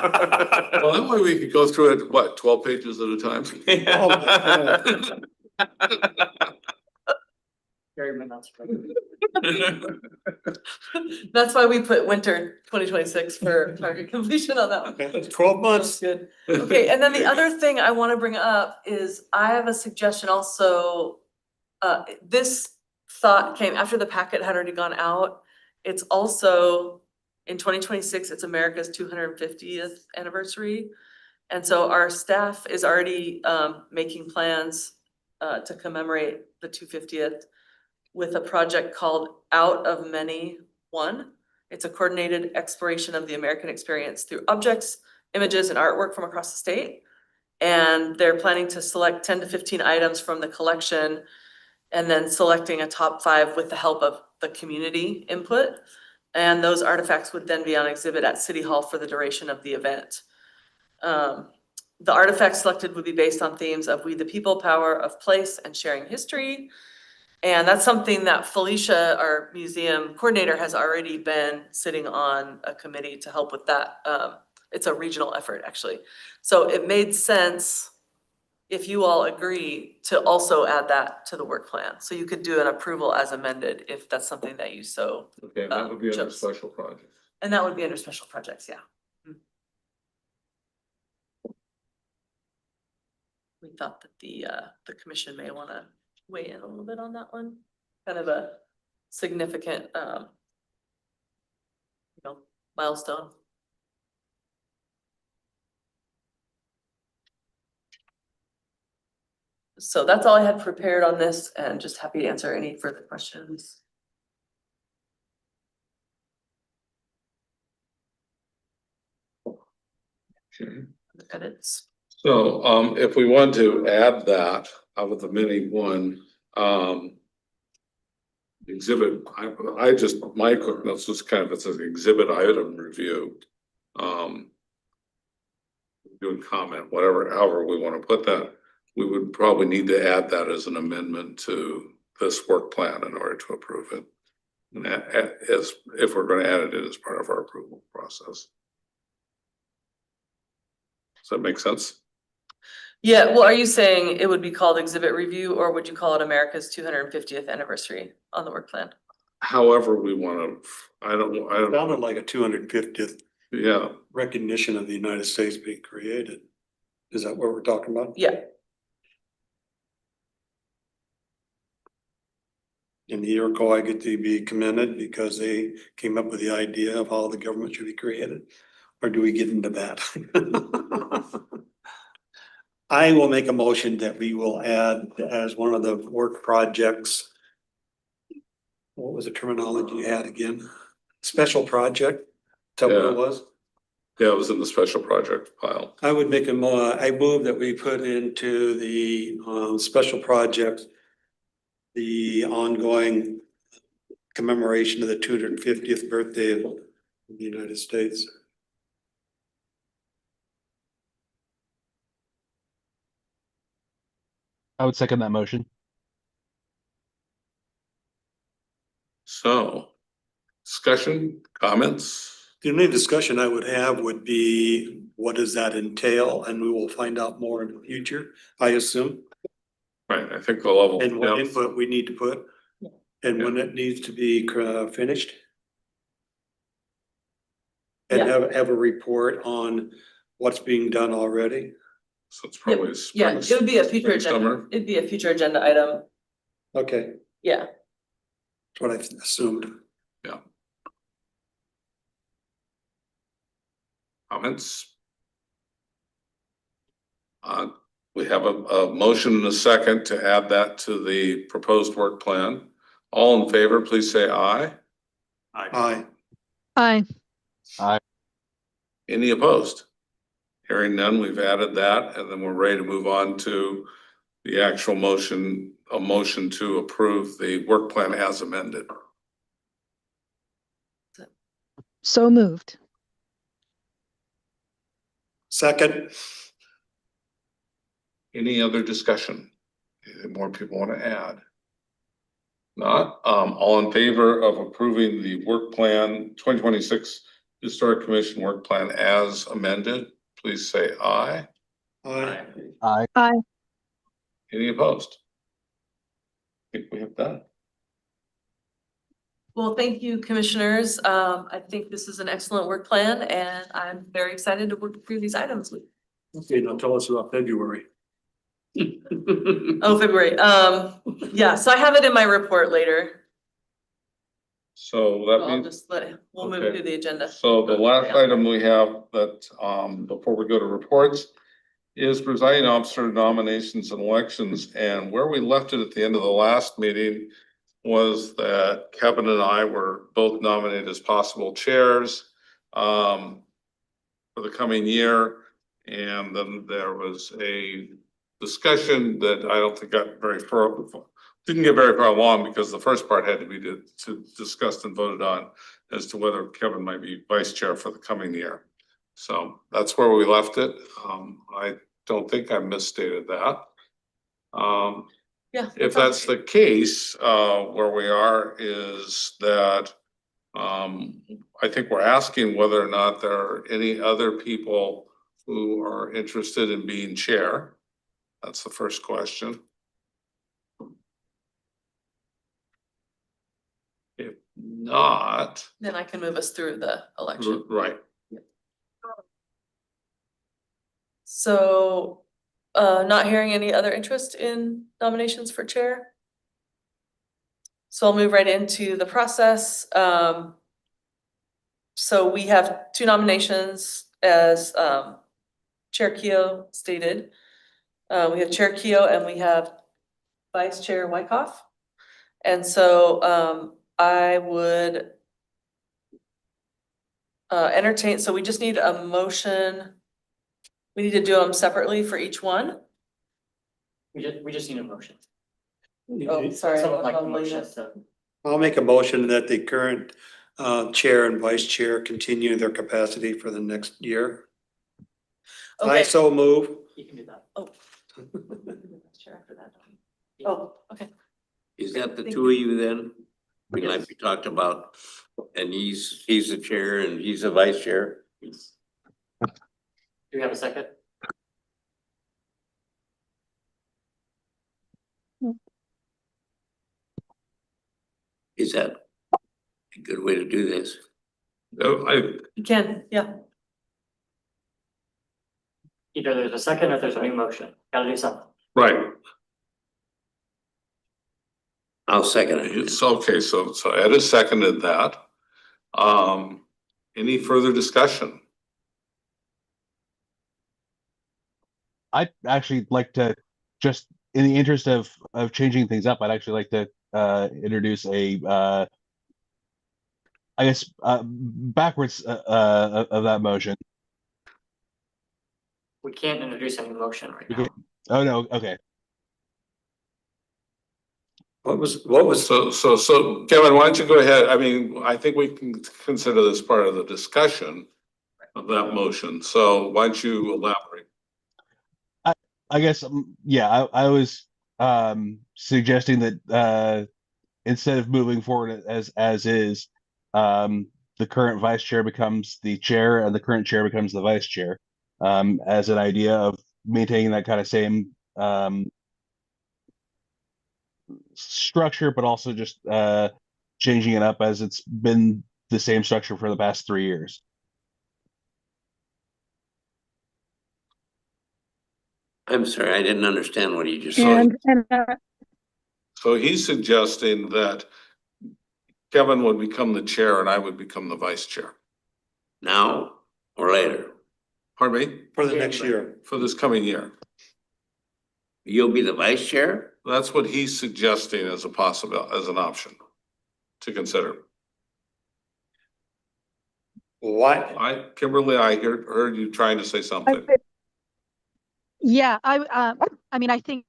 Well, that way we could go through it, what, 12 pages at a time? Oh, my God. Very minutes. That's why we put winter 2026 for target completion on that one. Okay, that's 12 That's months. good. Okay, and then the other thing I want to bring up is I have a suggestion also. This thought came after the packet had already gone out. It's also in 2026, it's America's 250th anniversary. And so our staff is already making plans to commemorate the 250th with a project called Out of Many One. It's a coordinated exploration of the American experience through objects, images, and artwork from across the state. And they're planning to select 10 to 15 items from the collection and then selecting a top 5 with the help of the community input. And those artifacts would then be on exhibit at City Hall for the duration of the event. The artifacts selected would be based on themes of we the people, power of place, and sharing history. And that's something that Felicia, our museum coordinator, has already been sitting on a committee to help with that. It's a regional effort, actually. So it made sense, if you all agree, to also add that to the work plan. So you could do an approval as amended if that's something that you so, Okay, that would be under Just- special projects. and that would be under special projects, yeah. We thought that the commission may want to weigh in a little bit on that one. Kind of a significant, milestone. So that's all I had prepared on this, and just happy to answer any further questions. Okay. Edits. So, if we want to add that out of the mini one, exhibit, my quick notes was kind of, it says exhibit item review. Doing comment, however we want to put that, we would probably need to add that as an amendment to this work plan in order to approve it. And as if we're going to add it in as part of our approval process. Does that make sense? Yeah, well, are you saying it would be called exhibit review, or would you call it America's 250th anniversary on the work plan? However we want to, I don't, Sounded like a 250th yeah, recognition of the United States being created. Is that what we're talking about? Yeah, In the Iroquois get to be commended because they came up with the idea of how the government should be created? Or do we get into that? I will make a motion that we will add as one of the work projects. What was the terminology you had again? Special project? Is that what Yeah. it was? yeah, it was in the special project pile. I would make I move that we put into the special project the ongoing commemoration of the 250th birthday of the United States. I would second that motion. So, discussion, comments? The only discussion I would have would be, what does that entail? And we will find out more in the future, I assume, Right, I think the level. and what yeah. input we need to put. And when it needs to be finished. And Yeah. have a report on what's being done already. So it's probably Yeah, spring. it would be a future spring, agenda, summer. it'd be a future agenda item, Okay, yeah. that's what I assumed. Comments? We have a motion and a second to add that to the proposed work plan. All in favor, please say aye. Aye. Aye. Any opposed? Hearing none, we've added that, and then we're ready to move on to the actual motion, a motion to approve the work plan as amended. So moved. Second, Any other discussion? Any more people want to add? Not, all in favor of approving the work plan 2026 Historic Commission work plan as amended, please say aye. aye. Aye. Any opposed? I think we have done. Well, thank you, commissioners. I think this is an excellent work plan and I'm very excited to work through these items. Okay, now tell us about February. Oh, February, yeah, so I have it in my report later. So So that I'll means, just we'll move okay. through the agenda. so the last item we have that, before we go to reports is presiding officer nominations and elections. And where we left it at the end of the last meeting was that Kevin and I were both nominated as possible chairs, for the coming year. And then there was a discussion that I don't think got very far, didn't get very far along because the first part had to be to discussed and voted on as to whether Kevin might be vice chair for the coming year. So that's where we left it. I don't think I misstated that. Yeah. If that's the case, where we are is that, I think we're asking whether or not there are any other people who are interested in being chair. That's the first question. If not, Then I can move us through the election. right, So, not hearing any other interest in nominations for chair. So I'll move right into the process. So we have two nominations as, Chair Keough stated. We have Chair Keough and we have Vice Chair Wyckoff. And so, I would entertain, so we just need a motion. We need to do them separately for each one. We just need a motion. Oh, sorry. Someone like a I'll leave motion it. to. I'll make a motion that the current chair and vice chair continue their capacity for the next year. I Okay. so move. You can do that. Chair after that. Oh, okay. Is that the two of you then? We like we talked about, and he's the chair and he's the vice chair. Do we have a second? Is that a good way to do this? You can, yeah. Either there's a second or there's a new motion. Gotta do something. right. I'll second it. It's okay, so Ed has seconded that. Any further discussion? I'd actually like to, just in the interest of changing things up, I'd actually like to introduce a I guess backwards of that motion. We can't introduce any motion right We now. can't- Oh no, okay. What was, So Kevin, why don't you go ahead? I mean, I think we can consider this part of the discussion of that motion. So why don't you elaborate? I guess, yeah, I was suggesting that instead of moving forward as is, the current vice chair becomes the chair and the current chair becomes the vice chair, as an idea of maintaining that kind of same structure, but also just changing it up as it's been the same structure for the past 3 years. I'm sorry, I didn't understand what you just said. So he's suggesting that Kevin would become the chair and I would become the vice chair. Now or later? Pardon me? for the next year? For this coming year. You'll be the vice chair? That's what he's suggesting as a as an option to consider. Why? Kimberly, I heard you trying to say something. Yeah, I mean, I think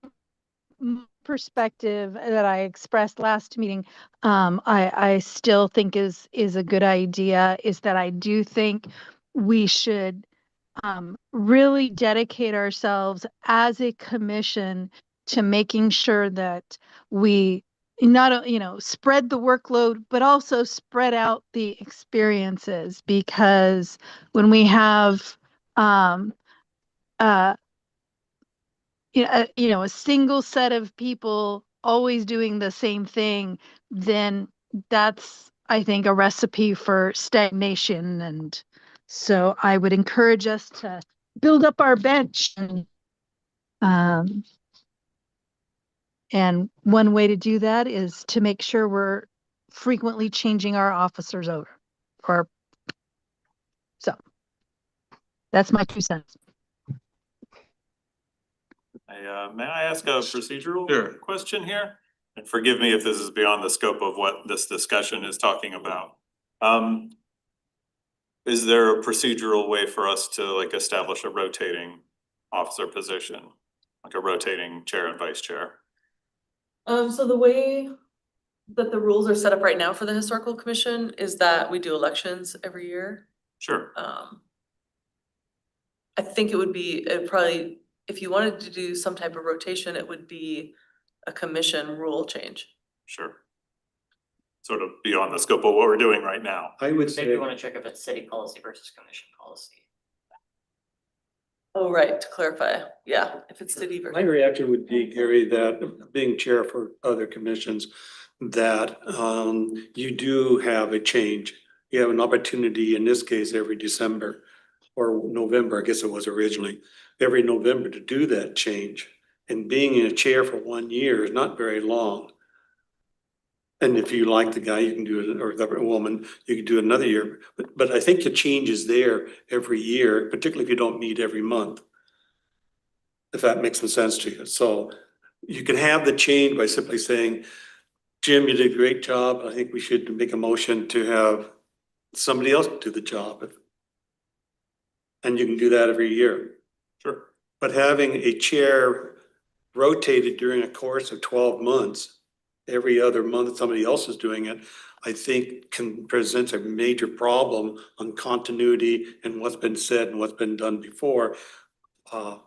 perspective that I expressed last meeting, I still think is a good idea, is that I do think we should really dedicate ourselves as a commission to making sure that we not, spread the workload, but also spread out the experiences, because when we have uh, a single set of people always doing the same thing, then that's, I think, a recipe for stagnation. And so I would encourage us to build up our bench. And one way to do that is to make sure we're frequently changing our officers over. So that's my 2 cents. May I ask a Sure. procedural question here? And forgive me if this is beyond the scope of what this discussion is talking about. Is there a procedural way for us to like establish a rotating officer position? Like a rotating chair and vice chair? So the way that the rules are set up right now for the Historical Commission is that we do elections every year. Sure. I think it would be, probably, if you wanted to do some type of rotation, it would be a commission rule change. Sure. Sort of beyond the scope of what we're doing right now. I would Maybe you say, wanna check if it's city policy versus commission policy. Oh, right, to clarify, yeah, if it's city my versus. reaction would be, Gary, that being chair for other commissions, that you do have a change. You have an opportunity, in this case, every December or November, I guess it was originally, every November to do that change. And being in a chair for 1 year is not very long. And if you like the guy, you can do it, or the woman, you can do another year. But I think the change is there every year, particularly if you don't meet every month. If that makes some sense to you. So you can have the change by simply saying, Jim, you did a great job. I think we should make a motion to have somebody else do the job. And you can do that every year. Sure. But having a chair rotated during a course of 12 months, every other month somebody else is doing it, I think can present a major problem on continuity and what's been said and what's been done before,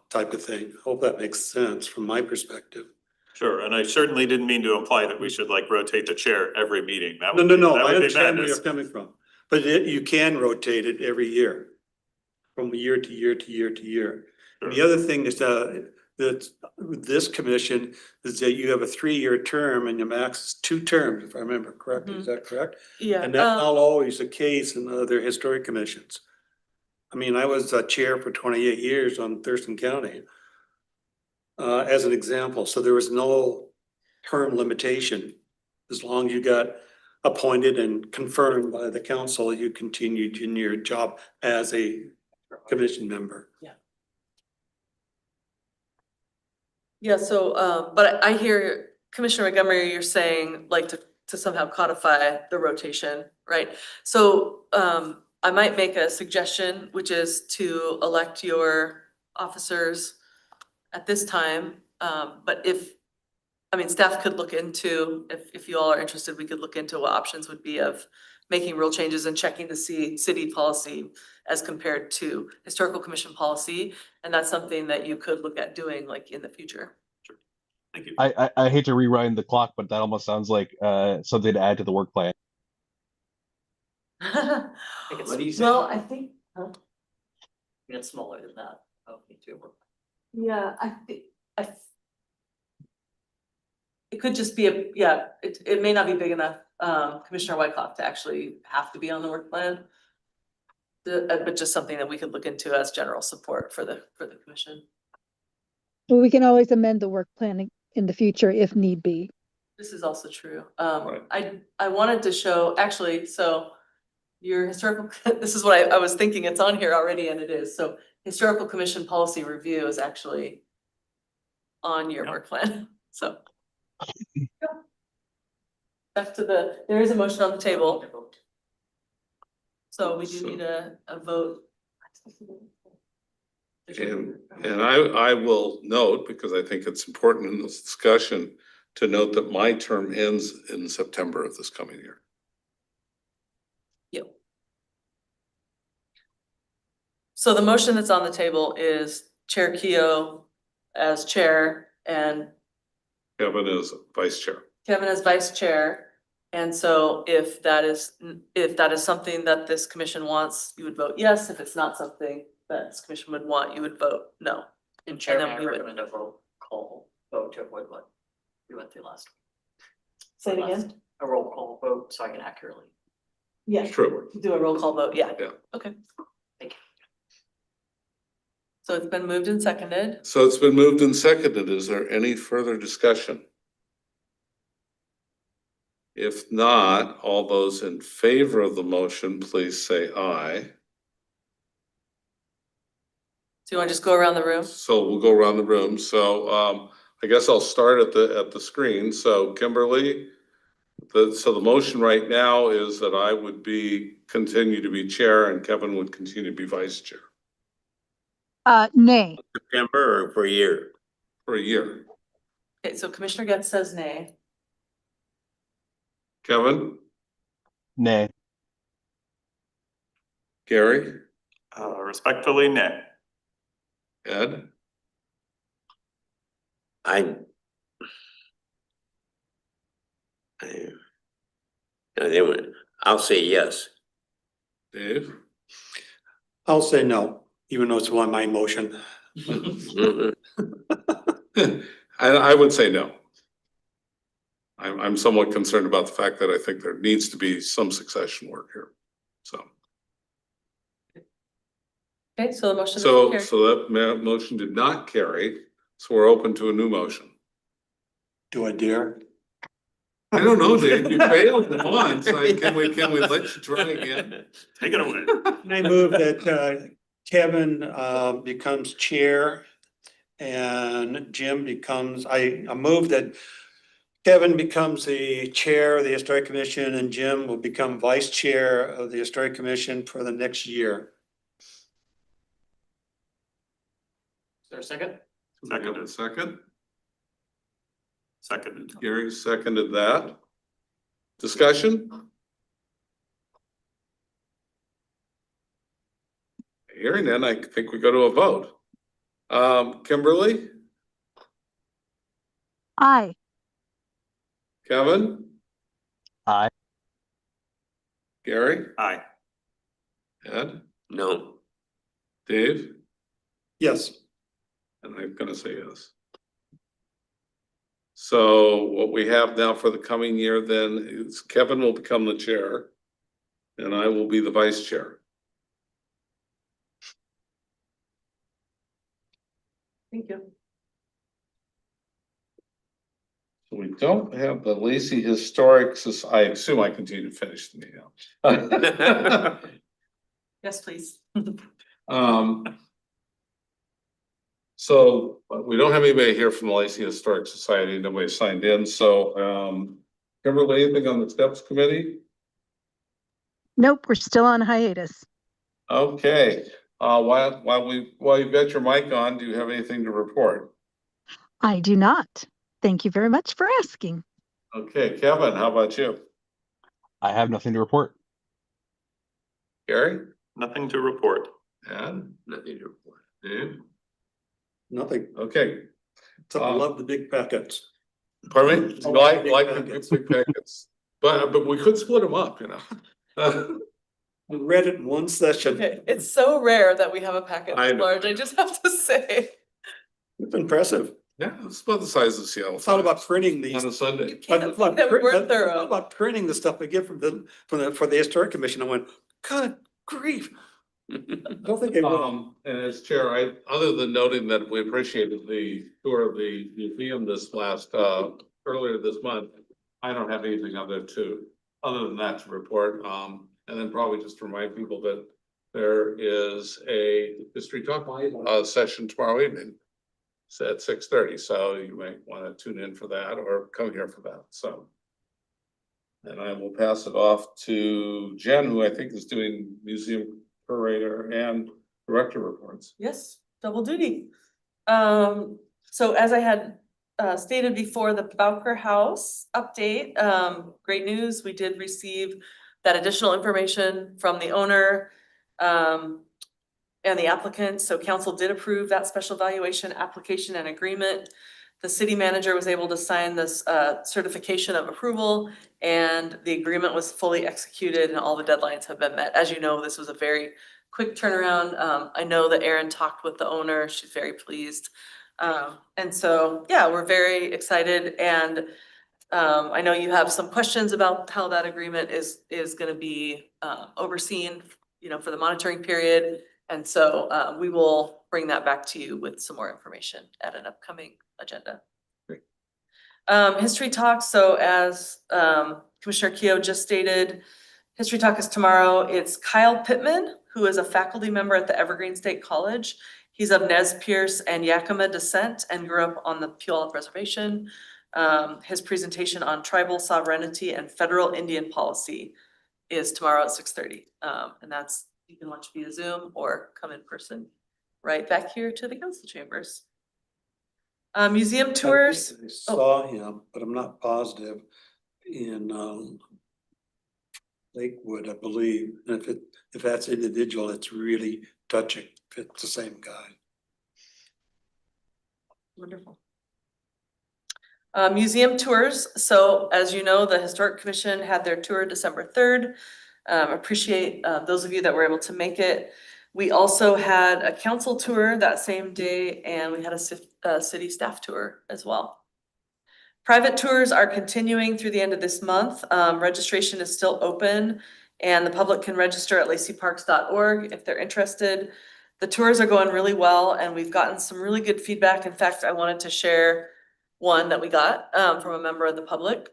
type of thing. Hope that makes sense from my perspective. Sure, and I certainly didn't mean to imply that we should like rotate the chair every meeting. That No, would no, be- no, that I would be understand where madness. you're coming from, but you can rotate it every year. From year to year to year to year. And the Sure. other thing is, that with this commission is that you have a 3-year term and your max is 2 terms, if I remember correctly. Is that correct? Yeah, And that's not always the case in other historic commissions. I mean, I was a chair for 28 years on Thurston County. As an example, so there was no term limitation. As long as you got appointed and confirmed by the council, you continued in your job as a commission member. yeah, so, but I hear Commissioner Montgomery, you're saying like to somehow codify the rotation, right? So, I might make a suggestion, which is to elect your officers at this time, but if I mean, staff could look into, if you all are interested, we could look into what options would be of making rule changes and checking the city policy as compared to historical commission policy. And that's something that you could look at doing like in the future. Thank you. I hate to rewind the clock, but that almost sounds like something to add to the work plan. What do you say? Well, I think, It's smaller than that. Oh, me too. yeah, I think, it could just be it may not be big enough, Commissioner Wyckoff to actually have to be on the work plan. But just something that we could look into as general support for the commission. Well, we can always amend the work plan in the future if need be. This is also true. Right. I wanted to show, actually, so your historical, this is what I was thinking, it's on here already, and it is. So historical commission policy review is actually on your work plan, so. Back to there is a motion on the table, so we do need a vote. And I will note, because I think it's important in this discussion, to note that my term ends in September of this coming year. Yep. So the motion that's on the table is Chair Keough as chair and Kevin is vice chair. Kevin as vice chair. And so if that is something that this commission wants, you would vote yes. If it's not something that this commission would want, you would vote no. And Chair, then may I we would- recommend a roll call vote to avoid what we went through last. Say it Last- again? A roll call vote so I can accurately. Yeah. True. Do a roll call vote, yeah. Yeah. Okay. Thank you. So it's been moved and seconded. So it's been moved and seconded. Is there any further discussion? If not, all those in favor of the motion, please say aye. So you want to just go around the room? So we'll go around the room. So I guess I'll start at the screen. So Kimberly, so the motion right now is that I would continue to be chair and Kevin would continue to be vice chair Nay. September or for a year? for a year. Okay, so Commissioner Getz says nay. Kevin, Nay. Gary, Respectfully, nay. Ed, I, I'll say yes. Dave, I'll say no, even though it's one my motion. Mhm. I would say no. I'm somewhat concerned about the fact that I think there needs to be some succession work here. So, Okay, so the motion doesn't carry. so that motion did not carry. So we're open to a new motion. Do I dare? I don't know, Dave, you failed once. Can we let you try again? Take it away. I move that Kevin becomes chair and Jim becomes, I move that Kevin becomes the chair of the Historic Commission and Jim will become vice chair of the Historic Commission for the next year. Is there a second? Seconded. Seconded. Gary seconded that. Discussion? Hearing none, I think we go to a vote. Kimberly, Aye. Kevin? Aye. Gary? Aye. Ed? No. Dave? Yes. And I'm gonna say yes. So what we have now for the coming year then is Kevin will become the chair and I will be the vice chair. Thank you. We don't have the Lacey Historic I assume I continue to finish the meeting. Yes, please. So we don't have anybody here from the Lacey Historic Society. Nobody signed in. So Kimberly, anything on the steps committee? Nope, we're still on hiatus. Okay, while you've got your mic on, do you have anything to report? I do not. Thank you very much for asking. Okay, Kevin, how about you? I have nothing to report. Gary? Nothing to report. And Nothing to report. Dave? Nothing. Okay, So I love the big packets. pardon me? I Like big the packets. big packets. But we could split them up, you know? I read it in one session. Okay, it's so rare that we have a packet I this know. large, I just have to say. It's impressive. Yeah, it's about the size of Seattle. I thought about printing these. On a Sunday. You can't I think thought that we weren't I thought thorough. about printing the stuff I get for the Historic Commission. I went, good grief. I don't think I will. And as chair, other than noting that we appreciated the tour of the museum this earlier this month, I don't have anything other than that to report. And then probably just remind people that there is a history talk session tomorrow evening. It's at 6:30, so you might want to tune in for that or come here for that, so. And I will pass it off to Jen, who I think is doing museum curator and director reports. Yes, double duty. So as I had stated before, the Bowker House update, great news, we did receive that additional information from the owner and the applicant, so council did approve that special valuation application and agreement. The city manager was able to sign this certification of approval, and the agreement was fully executed and all the deadlines have been met. As you know, this was a very quick turnaround. I know that Erin talked with the owner, she's very pleased. And so, yeah, we're very excited, and I know you have some questions about how that agreement is gonna be overseen, you know, for the monitoring period. And so we will bring that back to you with some more information at an upcoming agenda. Great. History Talk, so as Commissioner Keough just stated, History Talk is tomorrow. It's Kyle Pittman, who is a faculty member at the Evergreen State College. He's of Nez Perce and Yakima descent and grew up on the Puyallup Reservation. His presentation on tribal sovereignty and federal Indian policy is tomorrow at 6:30. And that's, you can watch via Zoom or come in person right back here to the council chambers. Museum tours. I saw him, but I'm not positive, in Lakewood, I believe. And if that's individual, it's really touching, if it's the same guy. Wonderful. Museum tours. So as you know, the Historic Commission had their tour December 3rd. Appreciate those of you that were able to make it. We also had a council tour that same day, and we had a city staff tour as well. Private tours are continuing through the end of this month. Registration is still open, and the public can register at laceyparks.org if they're interested. The tours are going really well, and we've gotten some really good feedback. In fact, I wanted to share one that we got from a member of the public.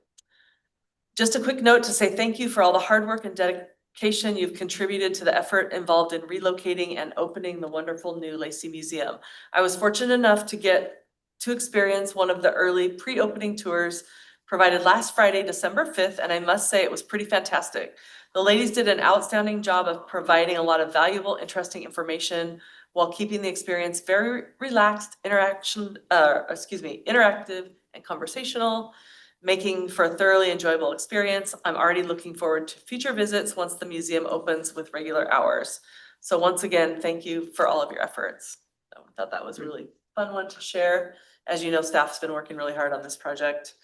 Just a quick note to say thank you for all the hard work and dedication you've contributed to the effort involved in relocating and opening the wonderful new Lacey Museum. I was fortunate enough to get to experience one of the early pre-opening tours provided last Friday, December 5th, and I must say it was pretty fantastic. The ladies did an outstanding job of providing a lot of valuable, interesting information while keeping the experience very relaxed, interactive and conversational, making for a thoroughly enjoyable experience. I'm already looking forward to future visits once the museum opens with regular hours. So once again, thank you for all of your efforts. So I thought that was a really fun one to share. As you know, staff's been working really hard on this project.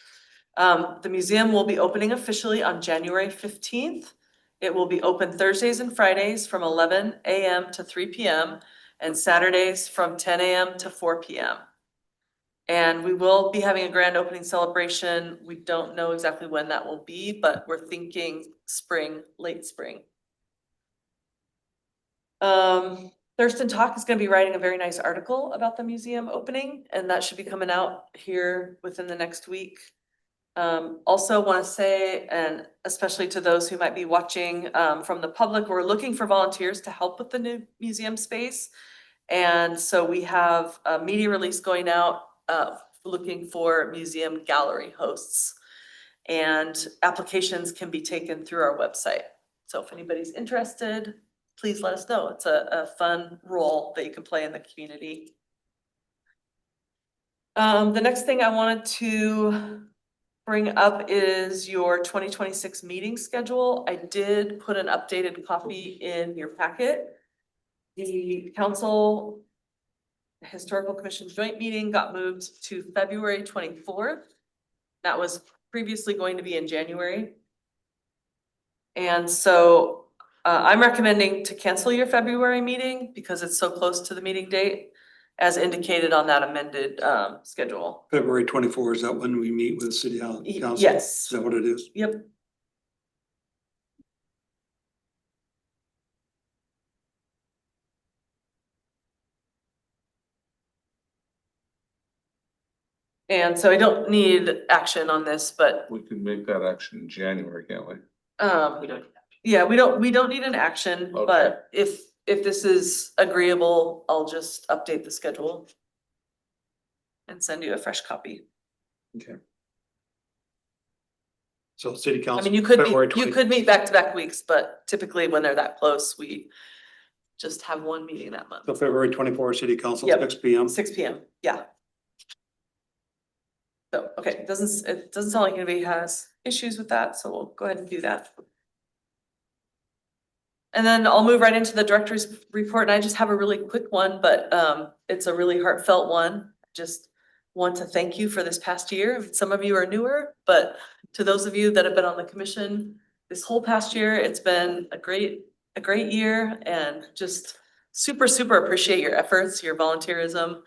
The museum will be opening officially on January 15th. It will be open Thursdays and Fridays from 11 a.m. to 3 p.m. and Saturdays from 10 a.m. to 4 p.m. And we will be having a grand opening celebration. We don't know exactly when that will be, but we're thinking spring, late spring. Thurston Talk is going to be writing a very nice article about the museum opening, and that should be coming out here within the next week. Also want to say, and especially to those who might be watching from the public, we're looking for volunteers to help with the new museum space. And so we have a media release going out looking for museum gallery hosts. And applications can be taken through our website. So if anybody's interested, please let us know. It's a fun role that you can play in the community. The next thing I wanted to bring up is your 2026 meeting schedule. I did put an updated copy in your packet. The council historical commission joint meeting got moved to February 24th. That was previously going to be in January. And so I'm recommending to cancel your February meeting because it's so close to the meeting date as indicated on that amended schedule. February 24, is that when we meet with city council? Yes. Is that what it is? Yep. And so I don't need action on this, but We can make that action in January, can't we? We don't. yeah, we don't need an action, Okay. but if this is agreeable, I'll just update the schedule and send you a fresh copy. Okay. So city I council. mean, you could February meet, you could meet back-to-back weeks, but typically when they're that close, we just have one meeting that month. So February 24, city council, Yep. 6 p.m. 6 p.m. Yeah. So, okay, it doesn't sound like anybody has issues with that, so we'll go ahead and do that. And then I'll move right into the director's report, and I just have a really quick one, but it's a really heartfelt one. Just want to thank you for this past year. Some of you are newer, but to those of you that have been on the commission this whole past year, it's been a great year, and just super appreciate your efforts, your volunteerism,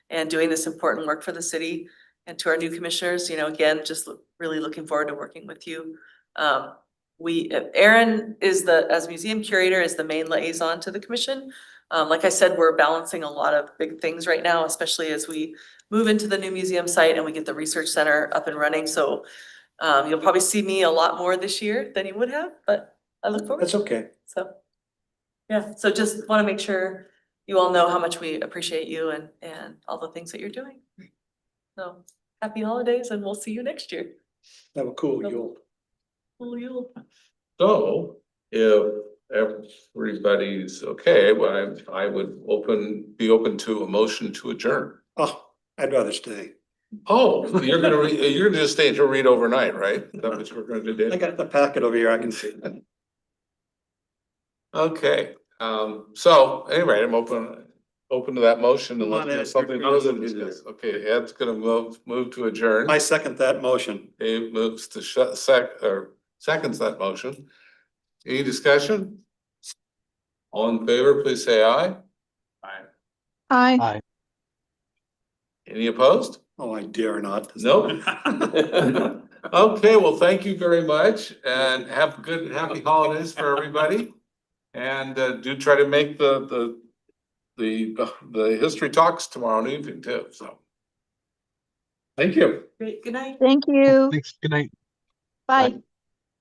and doing this important work for the city. And to our new commissioners, again, just really looking forward to working with you. Erin is as museum curator, is the main liaison to the commission. Like I said, we're balancing a lot of big things right now, especially as we move into the new museum site and we get the research center up and running. So you'll probably see me a lot more this year than you would have, but I look forward. That's okay. So, yeah, so just want to make sure you all know how much we appreciate you and all the things that you're doing. So happy holidays, and we'll see you next year. Have a cool Yule. Cool Yule. So if everybody's okay, well, I would be open to a motion to adjourn. Oh, I'd rather stay. Oh, you're gonna just stay to read overnight, right? Is that what you're gonna do? I got the packet over here. I can see that. Okay, so anyway, I'm open to that motion Come on, unless there's Ed, something you're else to gonna do discuss. Okay, Ed's gonna move to adjourn. I second that motion. Dave moves to seconds that motion. Any discussion? All in favor, please say aye. Aye. Aye. Any opposed? Oh, I dare not. Nope. Okay, well, thank you very much and have good, happy holidays for everybody. And do try to make the history talks tomorrow evening too, so. Thank you. Great, good night. Thank you. Thanks. Good night. Bye.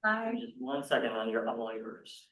Bye. Just 1 second on all yours.